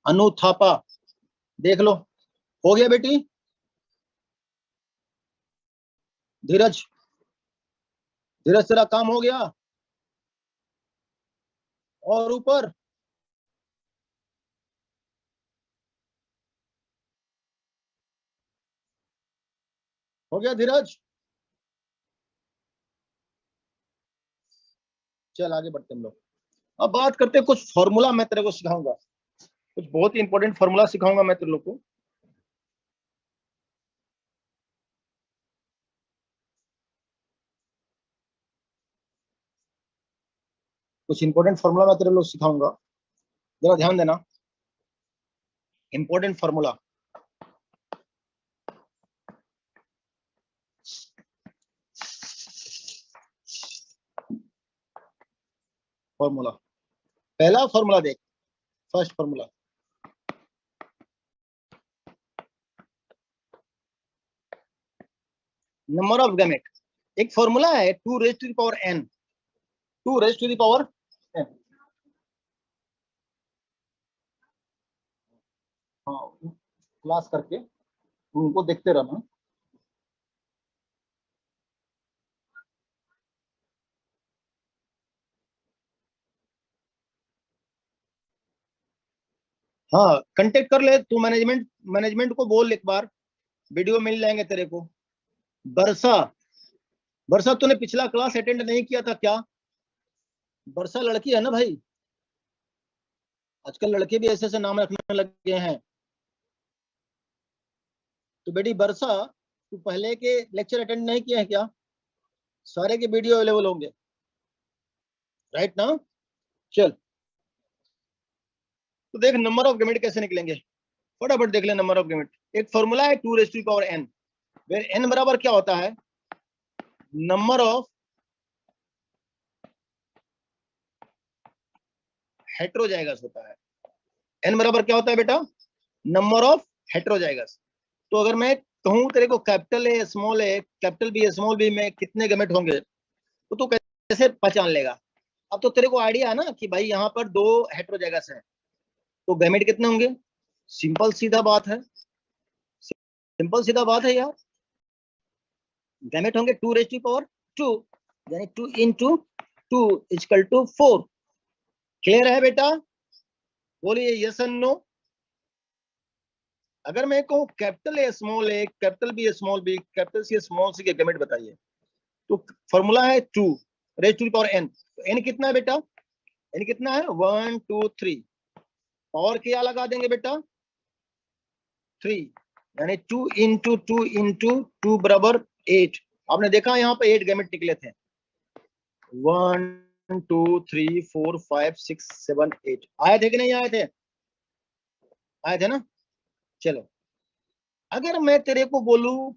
अनु थापा देख लो, हो गया बेटी? धीरज, धीरज तेरा काम हो गया? और ऊपर हो गया धीरज? चल आगे बढ़ते हम लोग। अब बात करते हैं कुछ फॉर्मूला मैं तेरे को सिखाऊंगा, कुछ बहुत ही इंपॉर्टेंट फॉर्मूला सिखाऊंगा मैं तेरे लोग को। कुछ इंपॉर्टेंट फॉर्मूला मैं तेरे लोग सिखाऊंगा, जरा ध्यान देना। इंपॉर्टेंट फॉर्मूला, फॉर्मूला पहला फॉर्मूला देख, first formula, number of gamete. एक फॉर्मूला है 2 raised to the power n, 2 raised to the power n। हाँ क्लास करके उनको देखते रहना। हाँ कांटेक्ट कर ले तू, मैनेजमेंट को बोल एक बार, वीडियो मिल जाएंगे तेरे को। वर्षा, वर्षा तूने पिछला क्लास अटेंड नहीं किया था क्या? वर्षा लड़की है ना भाई, आजकल लड़के भी ऐसे ऐसे नाम रखने लगे हैं। तो बेटी वर्षा, तू पहले के लेक्चर अटेंड नहीं किया है क्या? सारे के वीडियो अवेलेबल होंगे, राइट ना? चल, तो देख नंबर ऑफ गैमेट कैसे निकलेंगे, फटाफट देख ले नंबर ऑफ गैमेट। एक फॉर्मूला है 2⁻n, वेयर n बराबर क्या होता है? नंबर ऑफ हेटेरोजाइगस होता है। n बराबर क्या होता है बेटा? Number of heterozygous. तो अगर मैं कहूं तेरे को capital A small A capital B small B में कितने गैमेट होंगे, तो तू कैसे पहचान लेगा? अब तो तेरे को आइडिया है ना कि भाई यहाँ पर 2 हेटेरोजाइगस है, तो गैमेट कितने होंगे? सिंपल सीधा बात है, सिंपल सीधा बात है यार। गैमेट होंगे 2⁻², यानी 2 into 2 इक्वल टू 4। क्लियर है बेटा? बोलिए यस एंड नो। अगर मैं कहूं capital A small A capital B small B capital C small C के गैमेट बताइए, तो फॉर्मूला है 2⁻n। n कितना है बेटा? n कितना है? 1 2 3। और क्या लगा देंगे बेटा? 3, यानी 2 into 2 into 2 बराबर 8। आपने देखा यहाँ पे 8 गैमेट निकले थे, 1 2 3 4 5 6 7 8। आए थे कि नहीं आए थे? आए थे ना? चलो, अगर मैं तेरे को बोलूं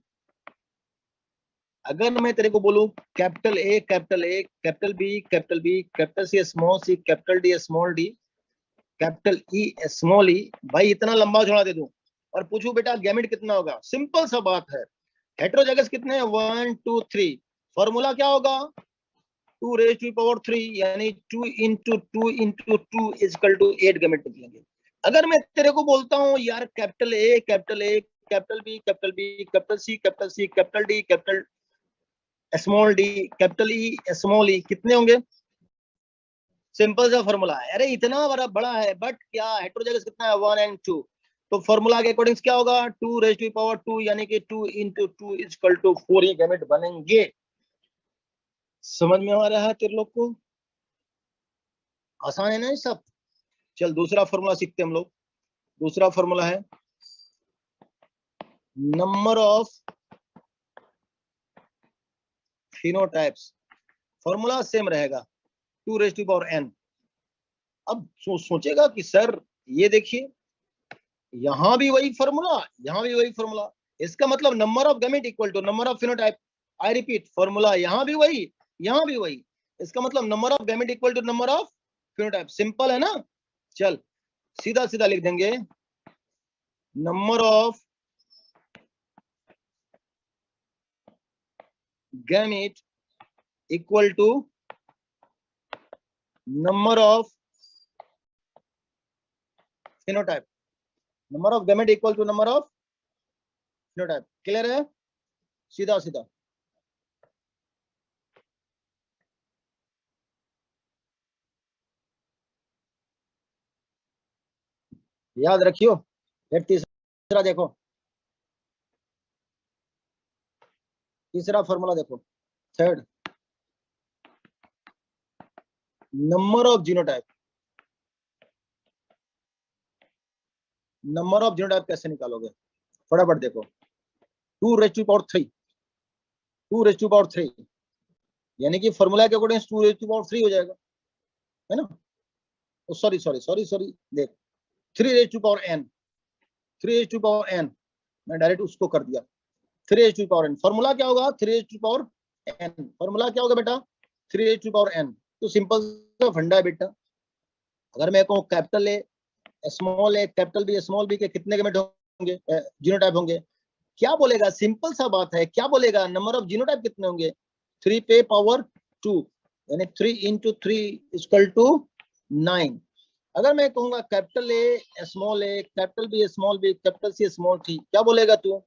capital A capital B capital C capital D small D capital E small E, भाई इतना लंबा चौड़ा दे दूं और पूछूं बेटा गैमेट कितना होगा? सिंपल सा बात है, हेटेरोजाइगस कितने हैं? 1 2 3। फॉर्मूला क्या होगा? 2⁻3, यानी 2 into 2 into 2 equal to 8 gamete निकलेंगे। अगर मैं तेरे को बोलता हूं यार capital A capital B capital C capital D capital small D capital E small E, कितने होंगे? सिंपल सा फॉर्मूला है। अरे इतना बड़ा है, बट क्या हेटेरोजाइगस कितना है? 1 and 2। तो फॉर्मूला के अकॉर्डिंग क्या होगा? 2⁻2, यानी कि 2 into 2 इक्वल टू 4 ही गैमेट बनेंगे। समझ में आ रहा है तेरे लोग को? आसान है ना ये सब? चल दूसरा फॉर्मूला सीखते हम लोग। दूसरा फॉर्मूला है number of phenotypes. Formula same रहेगा 2⁻n। अब सोचेगा कि सर ये देखिए, यहां भी वही फॉर्मूला, यहां भी वही फॉर्मूला, इसका मतलब number of gamete equal to number of phenotype. I repeat, formula यहां भी वही, यहां भी वही, इसका मतलब number of gamete equal to number of phenotype. Simple है ना? चल सीधा सीधा लिख देंगे, number of gamete equal to number of phenotype. Number of gamete equal to number of phenotype. Clear है? सीधा सीधा। याद रखियो। फिर तीसरा देखो, तीसरा फॉर्मूला देखो, third, number of genotype. Number of genotype कैसे निकालोगे? फटाफट देखो, 2⁻3, 2⁻3, यानी कि फॉर्मूला के अकॉर्डिंग 2⁻3 हो जाएगा, है ना? सॉरी देख, 3⁻n, 3⁻n, मैं डायरेक्ट उसको कर दिया 3⁻n। फॉर्मूला क्या होगा? 3⁻n। फॉर्मूला क्या होगा बेटा? 3⁻n। तो सिंपल सा फंडा है बेटा। अगर मैं कहूँ capital A small A capital B small B के कितने गैमेट होंगे, जीनोटाइप होंगे? क्या बोलेगा? सिंपल सा बात है, क्या बोलेगा? नंबर ऑफ जीनोटाइप कितने होंगे? 3 पे पावर 2, यानी 3 into 3 इक्वल टू 9। अगर मैं कहूंगा capital A small A capital B small B capital C small C, क्या बोलेगा तू?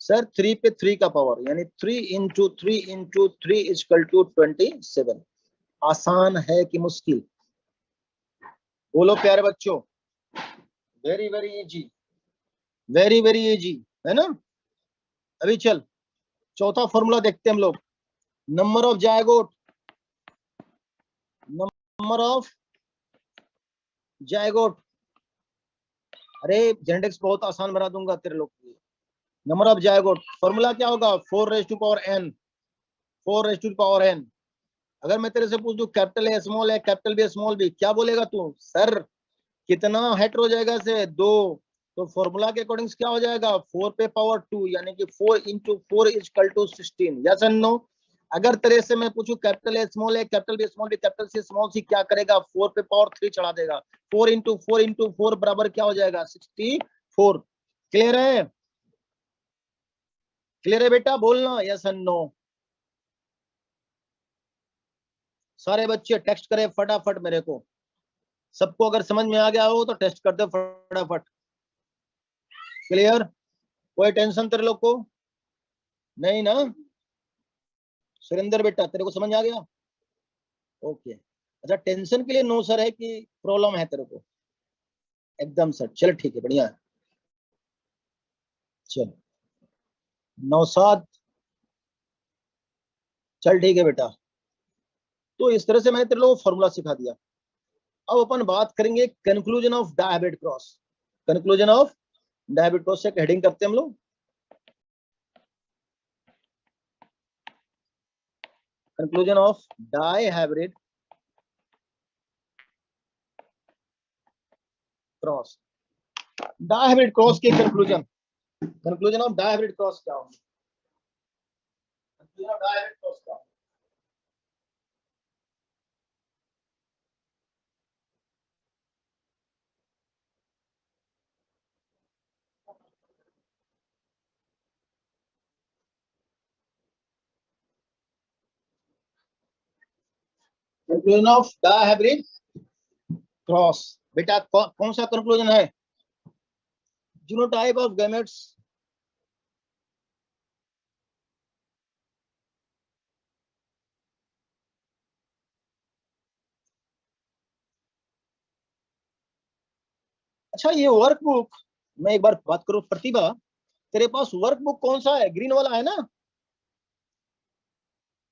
सर 3 पे 3 का पावर, यानी 3 into 3 into 3 इक्वल टू 27। आसान है कि मुश्किल? बोलो प्यारे बच्चों। Very very easy, very very easy, है ना? अभी चल चौथा फॉर्मूला देखते हैं हम लोग, number of zygote. Number of zygote. अरे जेनेटिक्स बहुत आसान बना दूंगा तेरे लोग के लिए। नंबर ऑफ जायगोट, फॉर्मूला क्या होगा 4⁻n, 4⁻n। अगर मैं तेरे से पूछ दूं कैपिटल ए स्मॉल है, कैपिटल बी स्मॉल बी, क्या बोलेगा तू? सर कितना हेटेरोजाइगस है? 2। तो फॉर्मूला के अकॉर्डिंग क्या हो जाएगा 4 पे पावर 2, यानी कि 4 × 4 = 16। Yes and no? अगर तेरे से मैं पूछूं कैपिटल ए स्मॉल है, capital B small B, capital C small C, क्या करेगा? 4 पे पावर 3 चढ़ा देगा। 4 × 4 × 4 बराबर क्या हो जाएगा 64। क्लियर है? क्लियर है बेटा? बोलना यस एंड नो। सारे बच्चे टेक्स्ट करें फटाफट मेरे को। सबको अगर समझ में आ गया हो तो टेस्ट कर दो फटाफट। क्लियर? कोई टेंशन तेरे लोग को नहीं ना? सुरेंद्र बेटा तेरे को समझ आ गया? ओके। अच्छा टेंशन के लिए नो सर है कि प्रॉब्लम है तेरे को? एकदम सर, चल ठीक है, बढ़िया है। चल नौसाद, चल ठीक है बेटा। तो इस तरह से मैंने तेरे लोगों को फॉर्मूला सिखा दिया। अब अपन बात करेंगे conclusion of dihybrid cross. Conclusion of dihybrid cross से हेडिंग करते हैं हम लोग। Conclusion of dihybrid cross. Dihybrid cross के conclusion, conclusion of dihybrid cross क्या होगा? कंक्लूजन ऑफ डायहाइब्रिड क्रॉस क्या होगा? कंक्लूजन ऑफ डायहाइब्रिड क्रॉस बेटा कौन सा कंक्लूजन है? जीनोटाइप ऑफ गैमेट्स अच्छा ये वर्कबुक, मैं एक बार बात करूं प्रतिभा, तेरे पास वर्कबुक कौन सा है? ग्रीन वाला है ना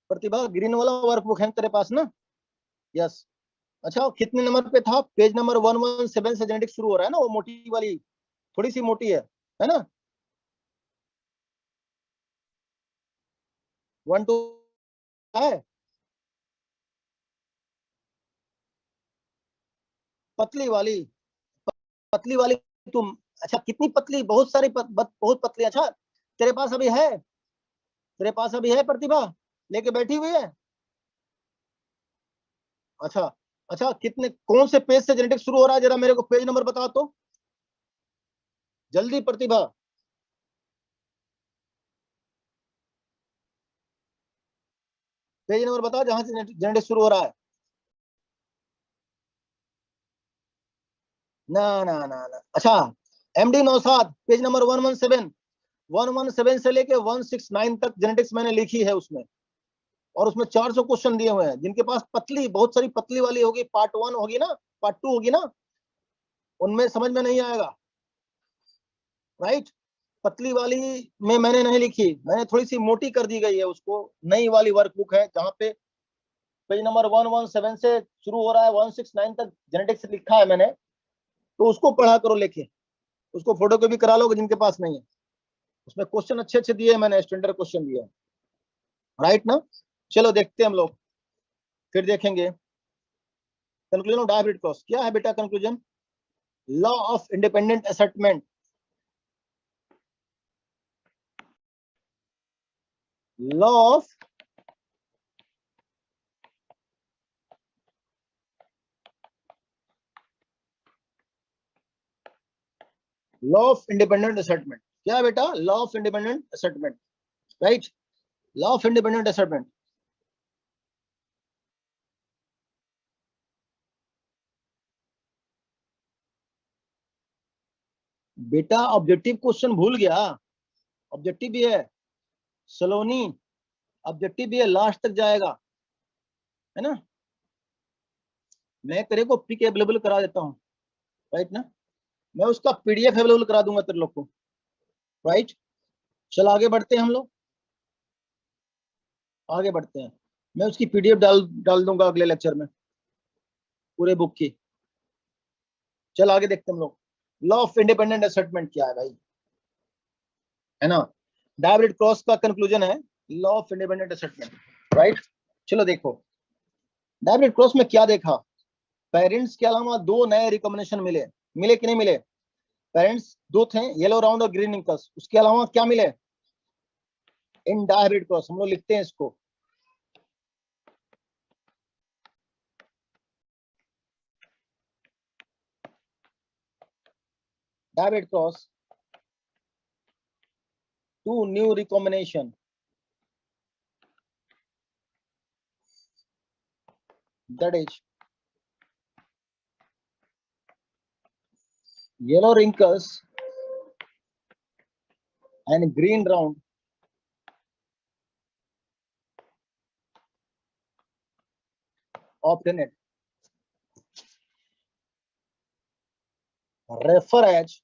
प्रतिभा? ग्रीन वाला वर्कबुक है तेरे पास ना? यस। अच्छा कितने नंबर पे था? पेज नंबर 117 से जेनेटिक्स शुरू हो रहा है ना, वो मोटी वाली, थोड़ी सी मोटी है ना? 1 2 है पतली वाली, पतली वाली तुम? अच्छा कितनी पतली? बहुत सारी बहुत पतली। अच्छा तेरे पास अभी है, तेरे पास अभी है प्रतिभा लेके बैठी हुई है? अच्छा अच्छा कितने, कौन से पेज से जेनेटिक्स शुरू हो रहा है? जरा मेरे को पेज नंबर बता तो जल्दी प्रतिभा। पेज नंबर बता जहां से जेनेटिक्स शुरू हो रहा है। ना ना ना ना। अच्छा एमडी नौसाद पेज नंबर 117, 117 से लेके 169 तक जेनेटिक्स मैंने लिखी है उसमें, और उसमें 400 क्वेश्चन दिए हुए हैं। जिनके पास पतली, बहुत सारी पतली वाली होगी, पार्ट 1 होगी ना, पार्ट 2 होगी ना, उनमें समझ में नहीं आएगा, राइट? पतली वाली में मैंने नहीं लिखी, मैंने थोड़ी सी मोटी कर दी गई है उसको। नई वाली वर्कबुक है जहां पे पेज नंबर 117 से शुरू हो रहा है, 169 तक जेनेटिक्स लिखा है मैंने, तो उसको पढ़ा करो लेके। उसको फोटो कॉपी करा लो जिनके पास नहीं है। उसमें क्वेश्चन अच्छे अच्छे दिए हैं मैंने, स्टैंडर्ड क्वेश्चन दिए हैं, राइट ना? चलो देखते हैं हम लोग, फिर देखेंगे कंक्लूजन ऑफ डायहाइब्रिड क्रॉस। क्या है बेटा conclusion? Law of independent assortment, law of law of independent assortment. क्या है बेटा? Law of independent assortment, right? Law of independent assortment. बेटा ऑब्जेक्टिव क्वेश्चन भूल गया? ऑब्जेक्टिव भी है सलोनी, ऑब्जेक्टिव भी है, लास्ट तक जाएगा, है ना? मैं तेरे को पिक अवेलेबल करा देता हूँ, राइट ना? मैं उसका पीडीएफ अवेलेबल करा दूंगा तेरे लोग को, राइट? चल आगे बढ़ते हैं हम लोग, आगे बढ़ते हैं। मैं उसकी पीडीएफ डाल डाल दूंगा अगले लेक्चर में, पूरे बुक की। चल आगे देखते हैं हम लोग। लॉ ऑफ इंडिपेंडेंट असेटमेंट क्या है भाई? है ना। डायरेक्ट क्रॉस का कंक्लूजन है law of independent assortment, right. चलो देखो डायरेक्ट क्रॉस में क्या देखा, पेरेंट्स के अलावा दो नए रिकॉम्बिनेशन मिले, मिले कि नहीं मिले। पेरेंट्स दो थे, येलो राउंड और ग्रीन इंकस, उसके अलावा क्या मिले इन डायरेक्ट क्रॉस, हम लोग लिखते हैं इसको direct cross, two new recombination, that is yellow wrinkles and green round obtained refer as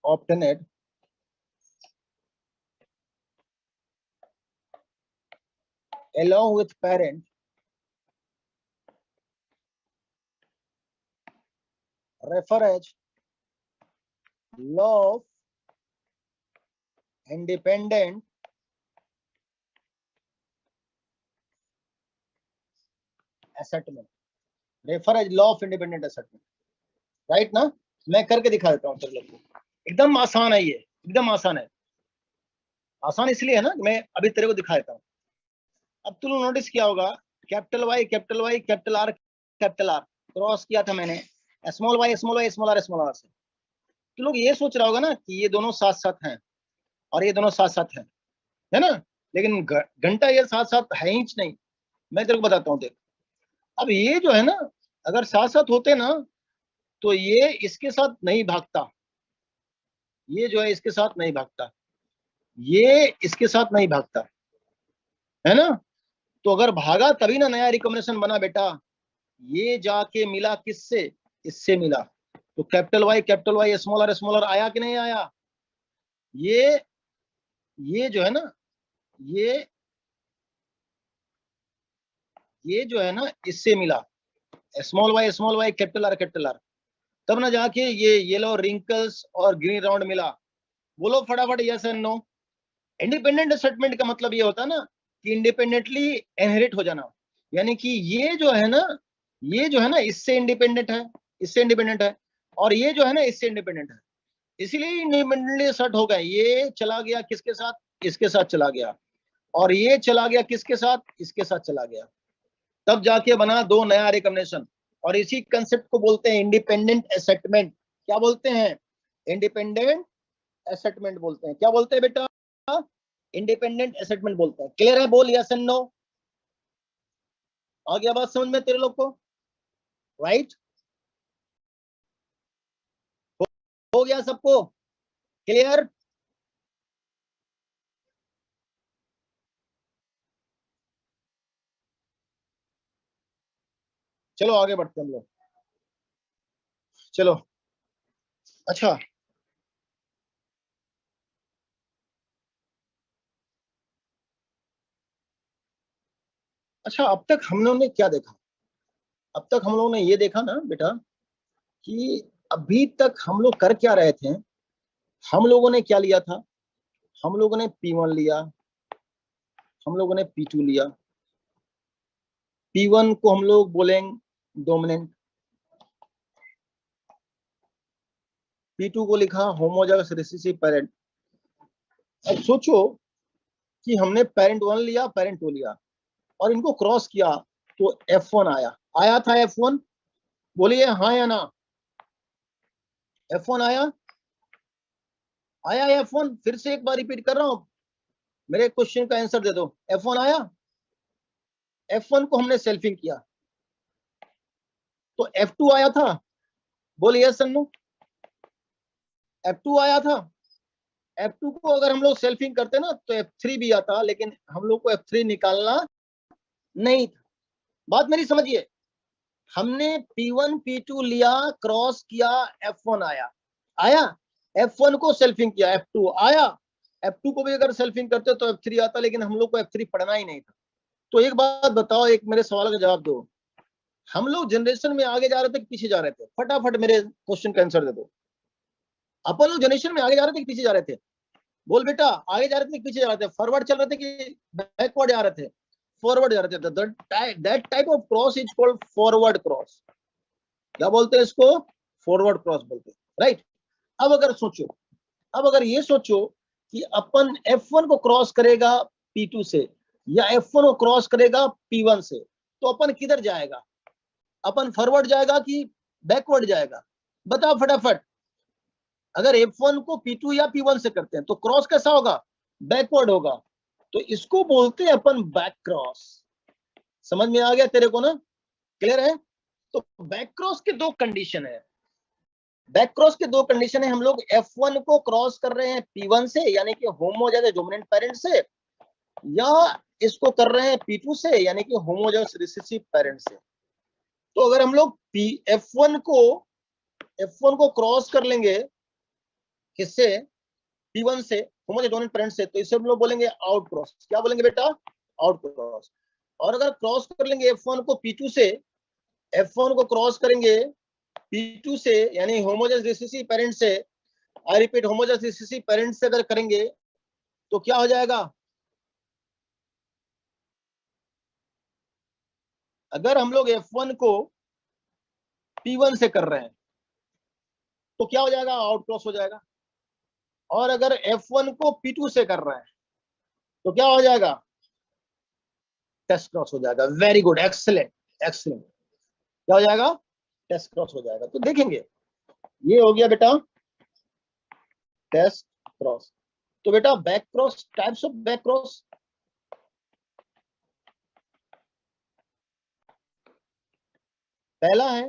obtained along with parent refer as law of independent assortment, refer as law of independent assortment, right ना। मैं करके दिखा देता हूँ तेरे लोग को, एकदम आसान है ये, एकदम आसान है। आसान इसलिए है ना, मैं अभी तेरे को दिखा देता हूँ। अब तुम नोटिस किया होगा capital Y capital Y capital R cross किया था मैंने small Y small Y small R से। तो लोग ये सोच रहा होगा ना कि ये दोनों साथ साथ हैं और ये दोनों साथ साथ हैं, है ना। लेकिन घंटा ये साथ साथ है ही नहीं। मैं तेरे को बताता हूँ देख, अब ये जो है ना अगर साथ साथ होते ना तो ये इसके साथ नहीं भागता, ये जो है इसके साथ नहीं भागता, ये इसके साथ नहीं भागता, है ना। तो अगर भागा तभी ना नया रिकॉम्बिनेशन बना बेटा। ये जाके मिला किससे, इससे मिला। तो कैपिटल वाई स्मॉल आर आया कि नहीं आया। ये जो है ना ये जो है ना इससे मिला स्मॉल वाई कैपिटल आर, तब ना जाके ये येलो रिंकल्स और ग्रीन राउंड मिला। बोलो फटाफट यस एंड नो। इंडिपेंडेंट असेटमेंट का मतलब ये होता है ना कि इंडिपेंडेंटली इनहेरिट हो जाना, यानी कि ये जो है ना इससे इंडिपेंडेंट है, इससे इंडिपेंडेंट है, और ये जो है ना इससे इंडिपेंडेंट है, इसीलिए इंडिपेंडेंटली असेट हो गए। ये चला गया किसके साथ, इसके साथ चला गया, और ये चला गया किसके साथ, इसके साथ चला गया, तब जाके बना दो नया रिकॉम्बिनेशन। और इसी कंसेप्ट को बोलते हैं इंडिपेंडेंट असेटमेंट। क्या बोलते हैं, इंडिपेंडेंट असेटमेंट बोलते हैं। क्या बोलते हैं बेटा, इंडिपेंडेंट असेटमेंट बोलते हैं। क्लियर है, बोल यस एंड नो। आ गया बात समझ में तेरे लोग को, राइट। हो गया सबको क्लियर। चलो आगे बढ़ते हैं हम लोग। चलो अच्छा, अब तक हम लोगों ने क्या देखा, अब तक हम लोगों ने ये देखा ना बेटा कि अभी तक हम लोग कर क्या रहे थे। हम लोगों ने क्या लिया था, हम लोगों ने P1 लिया, हम लोगों ने P2 लिया। P1 को हम लोग बोलेंगे डोमिनेंट, P2 को लिखा होमोजाइगस रिसेसिव पेरेंट। अब सोचो कि हमने पेरेंट 1 लिया, पेरेंट 2 लिया और इनको क्रॉस किया तो F1 आया था F1, बोलिए हाँ या ना। F1 आया F1। फिर से एक बार रिपीट कर रहा हूं, मेरे क्वेश्चन का आंसर दे दो। F1 आया, F1 को हमने सेल्फिंग किया तो F2 आया था, बोलिए यस नो। F2 आया था, F2 को अगर हम लोग सेल्फिंग करते ना तो F3 भी आता, लेकिन हम लोग को F3 निकालना नहीं था। बात मेरी समझिए, हमने P1 P2 लिया, क्रॉस किया, F1 आया, F1 को सेल्फिंग किया, F2 आया, F2 को भी अगर सेल्फिंग करते तो F3 आता, लेकिन हम लोग को F3 पढ़ना ही नहीं था। तो एक बात बताओ, एक मेरे सवाल का जवाब दो, हम लोग जनरेशन में आगे जा रहे थे कि पीछे जा रहे थे? फटाफट मेरे क्वेश्चन का आंसर दे दो। अपन लोग जनरेशन में आगे जा रहे थे कि पीछे जा रहे थे? बोल बेटा, आगे जा रहे थे कि पीछे जा रहे थे? फॉरवर्ड चल रहे थे कि बैकवर्ड जा रहे थे? फॉरवर्ड जा रहे थे। That type of cross is called forward cross. क्या बोलते हैं इसको? फॉरवर्ड क्रॉस बोलते हैं, राइट। अब अगर ये सोचो कि अपन F1 को क्रॉस करेगा P2 से या F1 को क्रॉस करेगा P1 से, तो अपन किधर जाएगा? अपन फॉरवर्ड जाएगा कि बैकवर्ड जाएगा? बताओ फटाफट। अगर F1 को P2 या P1 से करते हैं तो क्रॉस कैसा होगा? बैकवर्ड होगा। तो इसको बोलते हैं अपन बैक क्रॉस। समझ में आ गया तेरे को ना? क्लियर है? तो बैक क्रॉस के दो कंडीशन है। बैक क्रॉस के दो कंडीशन है। हम लोग F1 को क्रॉस कर रहे हैं P1 से, यानी कि होमोजाइगस डोमिनेंट पेरेंट से, या इसको कर रहे हैं P2 से, यानी कि होमोजाइगस रिसेसिव पेरेंट से। तो अगर हम लोग F1 को क्रॉस कर लेंगे किससे? P1 से, होमोजाइगस डोमिनेंट पेरेंट से, तो इसे हम लोग बोलेंगे आउट क्रॉस। क्या बोलेंगे बेटा? Out cross. और अगर क्रॉस कर लेंगे F1 को P2 से, F1 को क्रॉस करेंगे P2 से, यानी होमोजाइगस रिसेसिव पेरेंट से, I repeat homozygous recessive parent से अगर करेंगे तो क्या हो जाएगा? अगर हम लोग F1 को P1 से कर रहे हैं तो क्या हो जाएगा? आउट क्रॉस हो जाएगा। और अगर F1 को P2 से कर रहे हैं तो क्या हो जाएगा? टेस्ट क्रॉस हो जाएगा। Very good, excellent excellent. क्या हो जाएगा? टेस्ट क्रॉस हो जाएगा। तो देखेंगे, ये हो गया बेटा टेस्ट क्रॉस। तो बेटा back cross, types of back cross, पहला है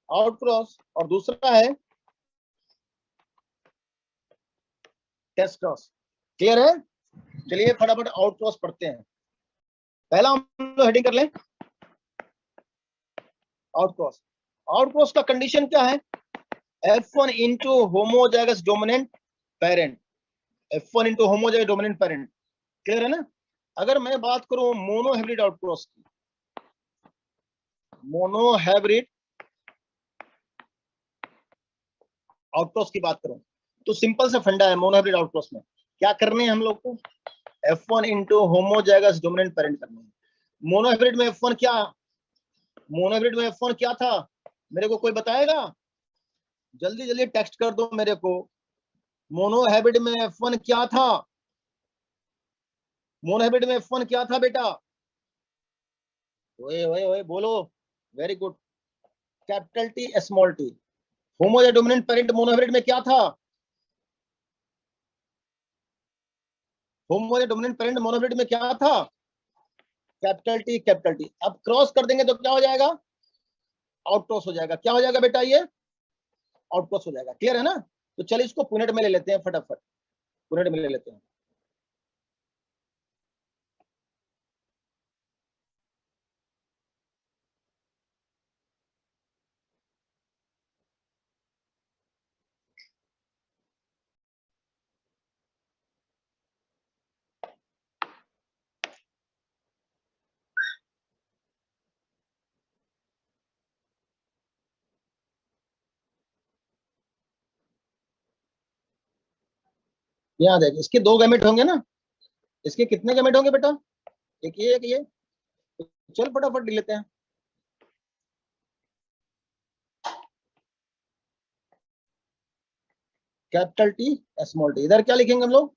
आउट क्रॉस और दूसरा है टेस्ट क्रॉस। क्लियर है? चलिए फटाफट आउट क्रॉस पढ़ते हैं। पहला हम लोग हेडिंग कर लें, आउट क्रॉस। आउट क्रॉस का कंडीशन क्या है? F1 into homozygous dominant parent, F1 into homozygous dominant parent. Clear है ना? अगर मैं बात करूं मोनोहाइब्रिड आउट क्रॉस की, मोनोहाइब्रिड आउट क्रॉस की बात करूं तो सिंपल सा फंडा है मोनोहाइब्रिड आउट क्रॉस में। क्या करने हैं हम लोग को? F1 into homozygous dominant parent करने हैं। मोनोहाइब्रिड में F1 क्या, मोनोहाइब्रिड में F1 क्या था? मेरे को कोई बताएगा? जल्दी जल्दी टेक्स्ट कर दो मेरे को। मोनोहाइब्रिड में F1 क्या था? मोनोहाइब्रिड में F1 क्या था बेटा? ओए ओए ओए बोलो। Very good, capital T small t। Homozygous dominant parent monohybrid में क्या था? होमोजाइगस डोमिनेंट पेरेंट मोनोहाइब्रिड में क्या था? Capital T capital T। अब क्रॉस कर देंगे तो क्या हो जाएगा? आउट क्रॉस हो जाएगा। क्या हो जाएगा बेटा? ये आउट क्रॉस हो जाएगा। क्लियर है ना? तो चलिए इसको पुनेट में ले लेते हैं, फटाफट पुनेट में ले लेते हैं। यहाँ देखिए, इसके दो गैमेट होंगे ना? इसके कितने गैमेट होंगे बेटा? एक ये एक ये। तो चल फटाफट लिख लेते हैं। Capital T small t। इधर क्या लिखेंगे हम लोग?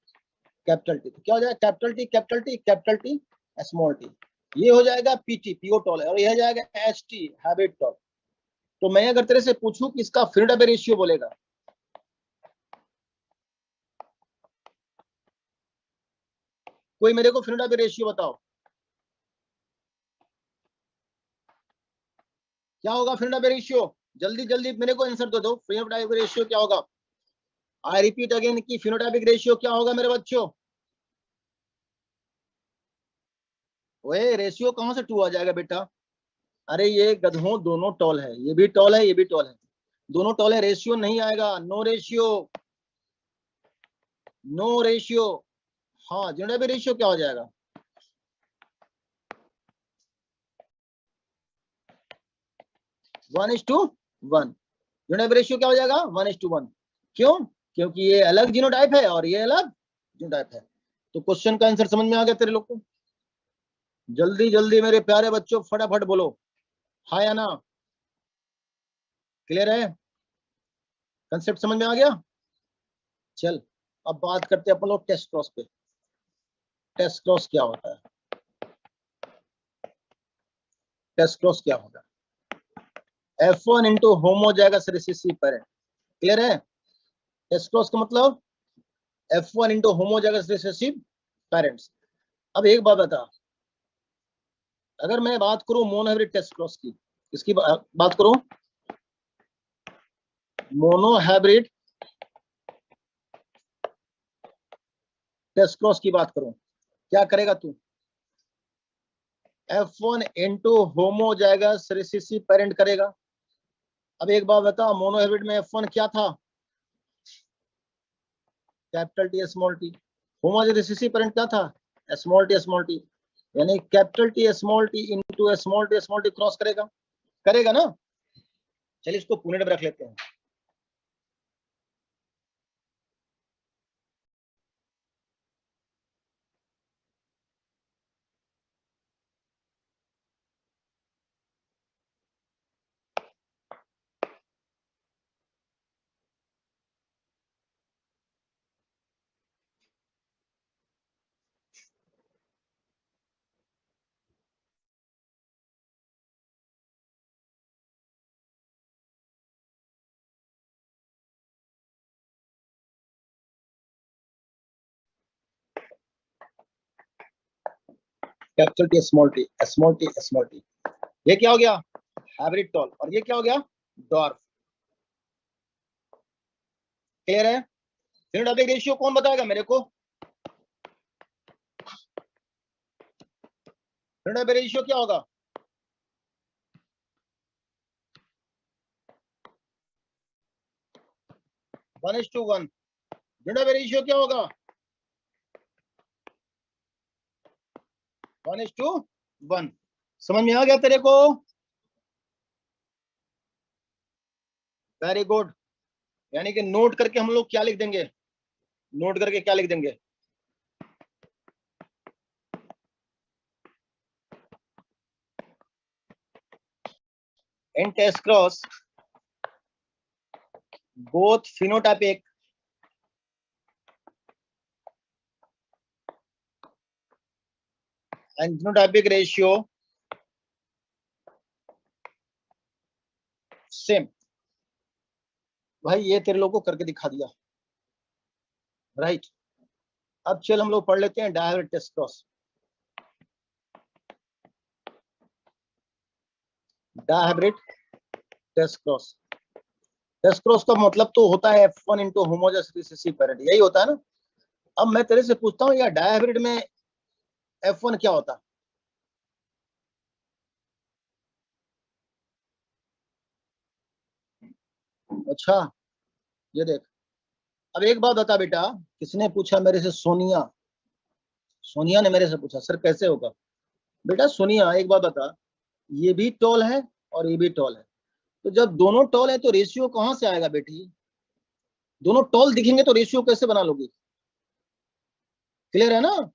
Capital T। तो क्या हो जाएगा? Capital T capital T capital T small t। ये हो जाएगा PT पियो टॉल है, और ये हो जाएगा HT हैबिट टॉल। तो मैं अगर तेरे से पूछूं कि इसका फ्रीडम रेशियो बोलेगा, कोई मेरे को फ्रीडम रेशियो बताओ, क्या होगा फ्रीडम रेशियो? जल्दी जल्दी मेरे को आंसर दे दो। फिनोटाइपिक रेशियो क्या होगा? आई रिपीट अगेन कि फिनोटाइपिक रेशियो क्या होगा मेरे बच्चों? ओए रेशियो कहां से 2 आ जाएगा बेटा? अरे ये गधों, दोनों टॉल है, ये भी टॉल है ये भी टॉल है, दोनों टॉल है, रेशियो नहीं आएगा। No ratio, no ratio. हाँ, फिनोटाइपिक रेशियो क्या हो जाएगा? 1:1। जीनोटाइप रेशियो क्या हो जाएगा? 1:1। क्यों? क्योंकि ये अलग जीनोटाइप है और ये अलग जीनोटाइप है। तो क्वेश्चन का आंसर समझ में आ गया तेरे लोग को? जल्दी जल्दी मेरे प्यारे बच्चों फटाफट बोलो हाँ या ना। क्लियर है? कंसेप्ट समझ में आ गया? चल अब बात करते हैं अपन लोग टेस्ट क्रॉस पे। टेस्ट क्रॉस क्या होता है? टेस्ट क्रॉस क्या होगा? F1 into homozygous recessive parent. Clear है? टेस्ट क्रॉस का मतलब F1 into homozygous recessive parents. अब एक बात बता, अगर मैं बात करूं मोनोहाइब्रिड टेस्ट क्रॉस की, इसकी बात करूं मोनोहाइब्रिड टेस्ट क्रॉस की बात करूं, क्या करेगा तू? F1 into homozygous recessive parent करेगा। अब एक बात बता, मोनोहाइब्रिड में F1 क्या था? Capital T small T. Homozygous recessive parent क्या था? स्मॉल टी, यानी capital T small T into small T cross करेगा। करेगा ना? चलिए इसको पूरे में रख लेते हैं। Capital T small T, small T. ये क्या हो गया? Hybrid tall. और ये क्या हो गया? डॉर्फ। क्लियर है? फिनोटाइपिक रेशियो कौन बताएगा मेरे को? फिनोटाइपिक रेशियो क्या होगा? One is to one. Phenotypic ratio क्या होगा? 1:1। समझ में आ गया तेरे को? Very good. यानी कि नोट करके हम लोग क्या लिख देंगे? नोट करके क्या लिख देंगे? In test cross both phenotypic and genotypic ratio same. भाई ये तेरे लोगों को करके दिखा दिया, राइट। अब चल हम लोग पढ़ लेते हैं dihybrid test cross. Dihybrid test cross. Test cross का मतलब तो होता है F1 into homogeneous recessive parent, यही होता है ना। अब मैं तेरे से पूछता हूँ यार डायहाइब्रिड में F1 क्या होता है? अच्छा ये देख, अब एक बात बता बेटा, किसने पूछा मेरे से? सोनिया। सोनिया ने मेरे से पूछा सर कैसे होगा। बेटा सोनिया एक बात बता, ये भी टॉल है और ये भी टॉल है, तो जब दोनों टॉल है तो रेशियो कहां से आएगा बेटी? दोनों टॉल दिखेंगे तो रेशियो कैसे बना लोगे? क्लियर है ना?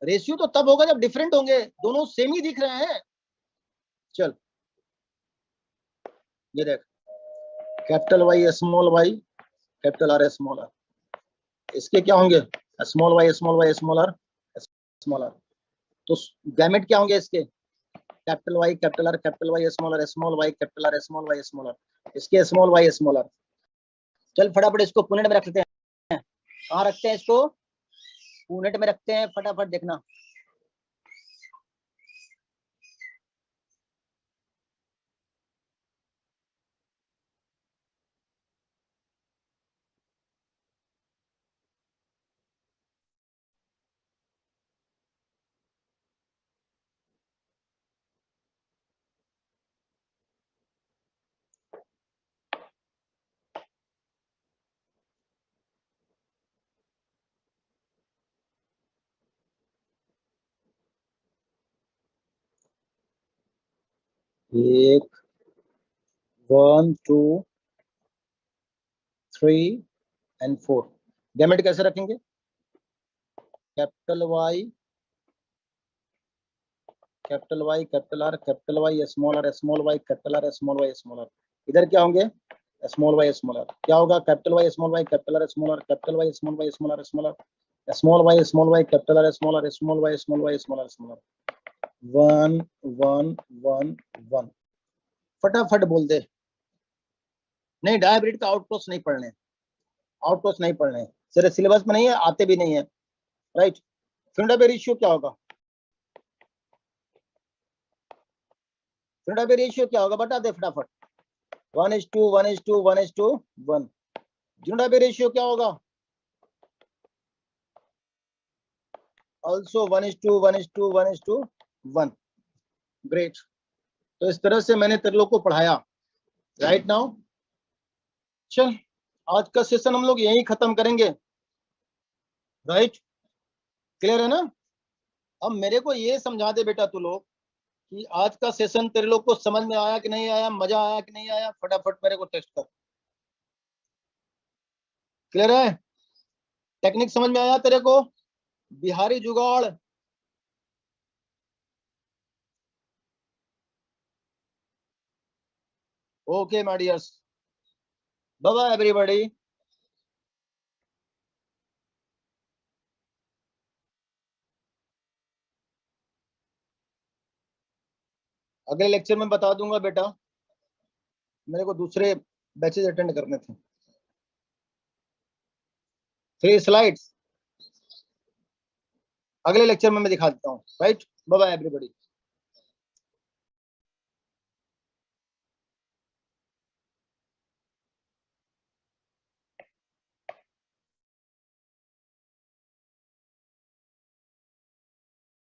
रेशियो तो तब होगा जब डिफरेंट होंगे, दोनों सेम ही दिख रहे हैं। चल ये देख, capital Y small Y, capital R small R, इसके क्या होंगे? Small Y small Y small R small R. तो गैमेट क्या होंगे इसके? Capital Y capital R capital Y small Y capital R small R, इसके स्मॉल वाई स्मॉल आर। चल फटाफट इसको पुनेट में रख लेते हैं। कहाँ रखते हैं इसको? पुनेट में रखते हैं, फटाफट देखना। 1 1 2 3 एंड 4। गैमेट कैसे रखेंगे? Capital Y, capital Y, capital R, capital Y, small R, small Y, capital R, small Y, small R. इधर क्या होंगे? Small Y, small R. क्या होगा? Capital Y, small Y, capital R, small R, capital Y, small Y, small R, small R, small Y, capital R, small R, small Y, small Y, small R, small R. 1 1 1 1। फटाफट बोल दे। नहीं, dihybrid का output नहीं पढ़ने, output नहीं पढ़ने, सिर्फ syllabus में नहीं है, आते भी नहीं है, राइट। फ्रेंडाबे रेशियो क्या होगा? फ्रेंडाबे रेशियो क्या होगा? बता दे फटाफट। 1:2 1:2 1:1। फ्रेंडाबे रेशियो क्या होगा? ऑल्सो 1:2 1:2 1:1। ग्रेट। तो इस तरह से मैंने तेरे लोग को पढ़ाया, राइट नाउ। चल, आज का सेशन हम लोग यहीं खत्म करेंगे, राइट। क्लियर है ना? अब मेरे को ये समझा दे बेटा तू लोग कि आज का सेशन तेरे लोग को समझ में आया कि नहीं आया, मजा आया कि नहीं आया, फटाफट मेरे को टेस्ट कर। क्लियर है? टेक्निक समझ में आया तेरे को? बिहारी जुगाड़। Okay my dears, bye bye everybody. अगले लेक्चर में बता दूंगा बेटा, मेरे को दूसरे बैचेज अटेंड करने थे। 3 स्लाइड्स अगले लेक्चर में मैं दिखा देता हूँ, राइट। Bye bye everybody.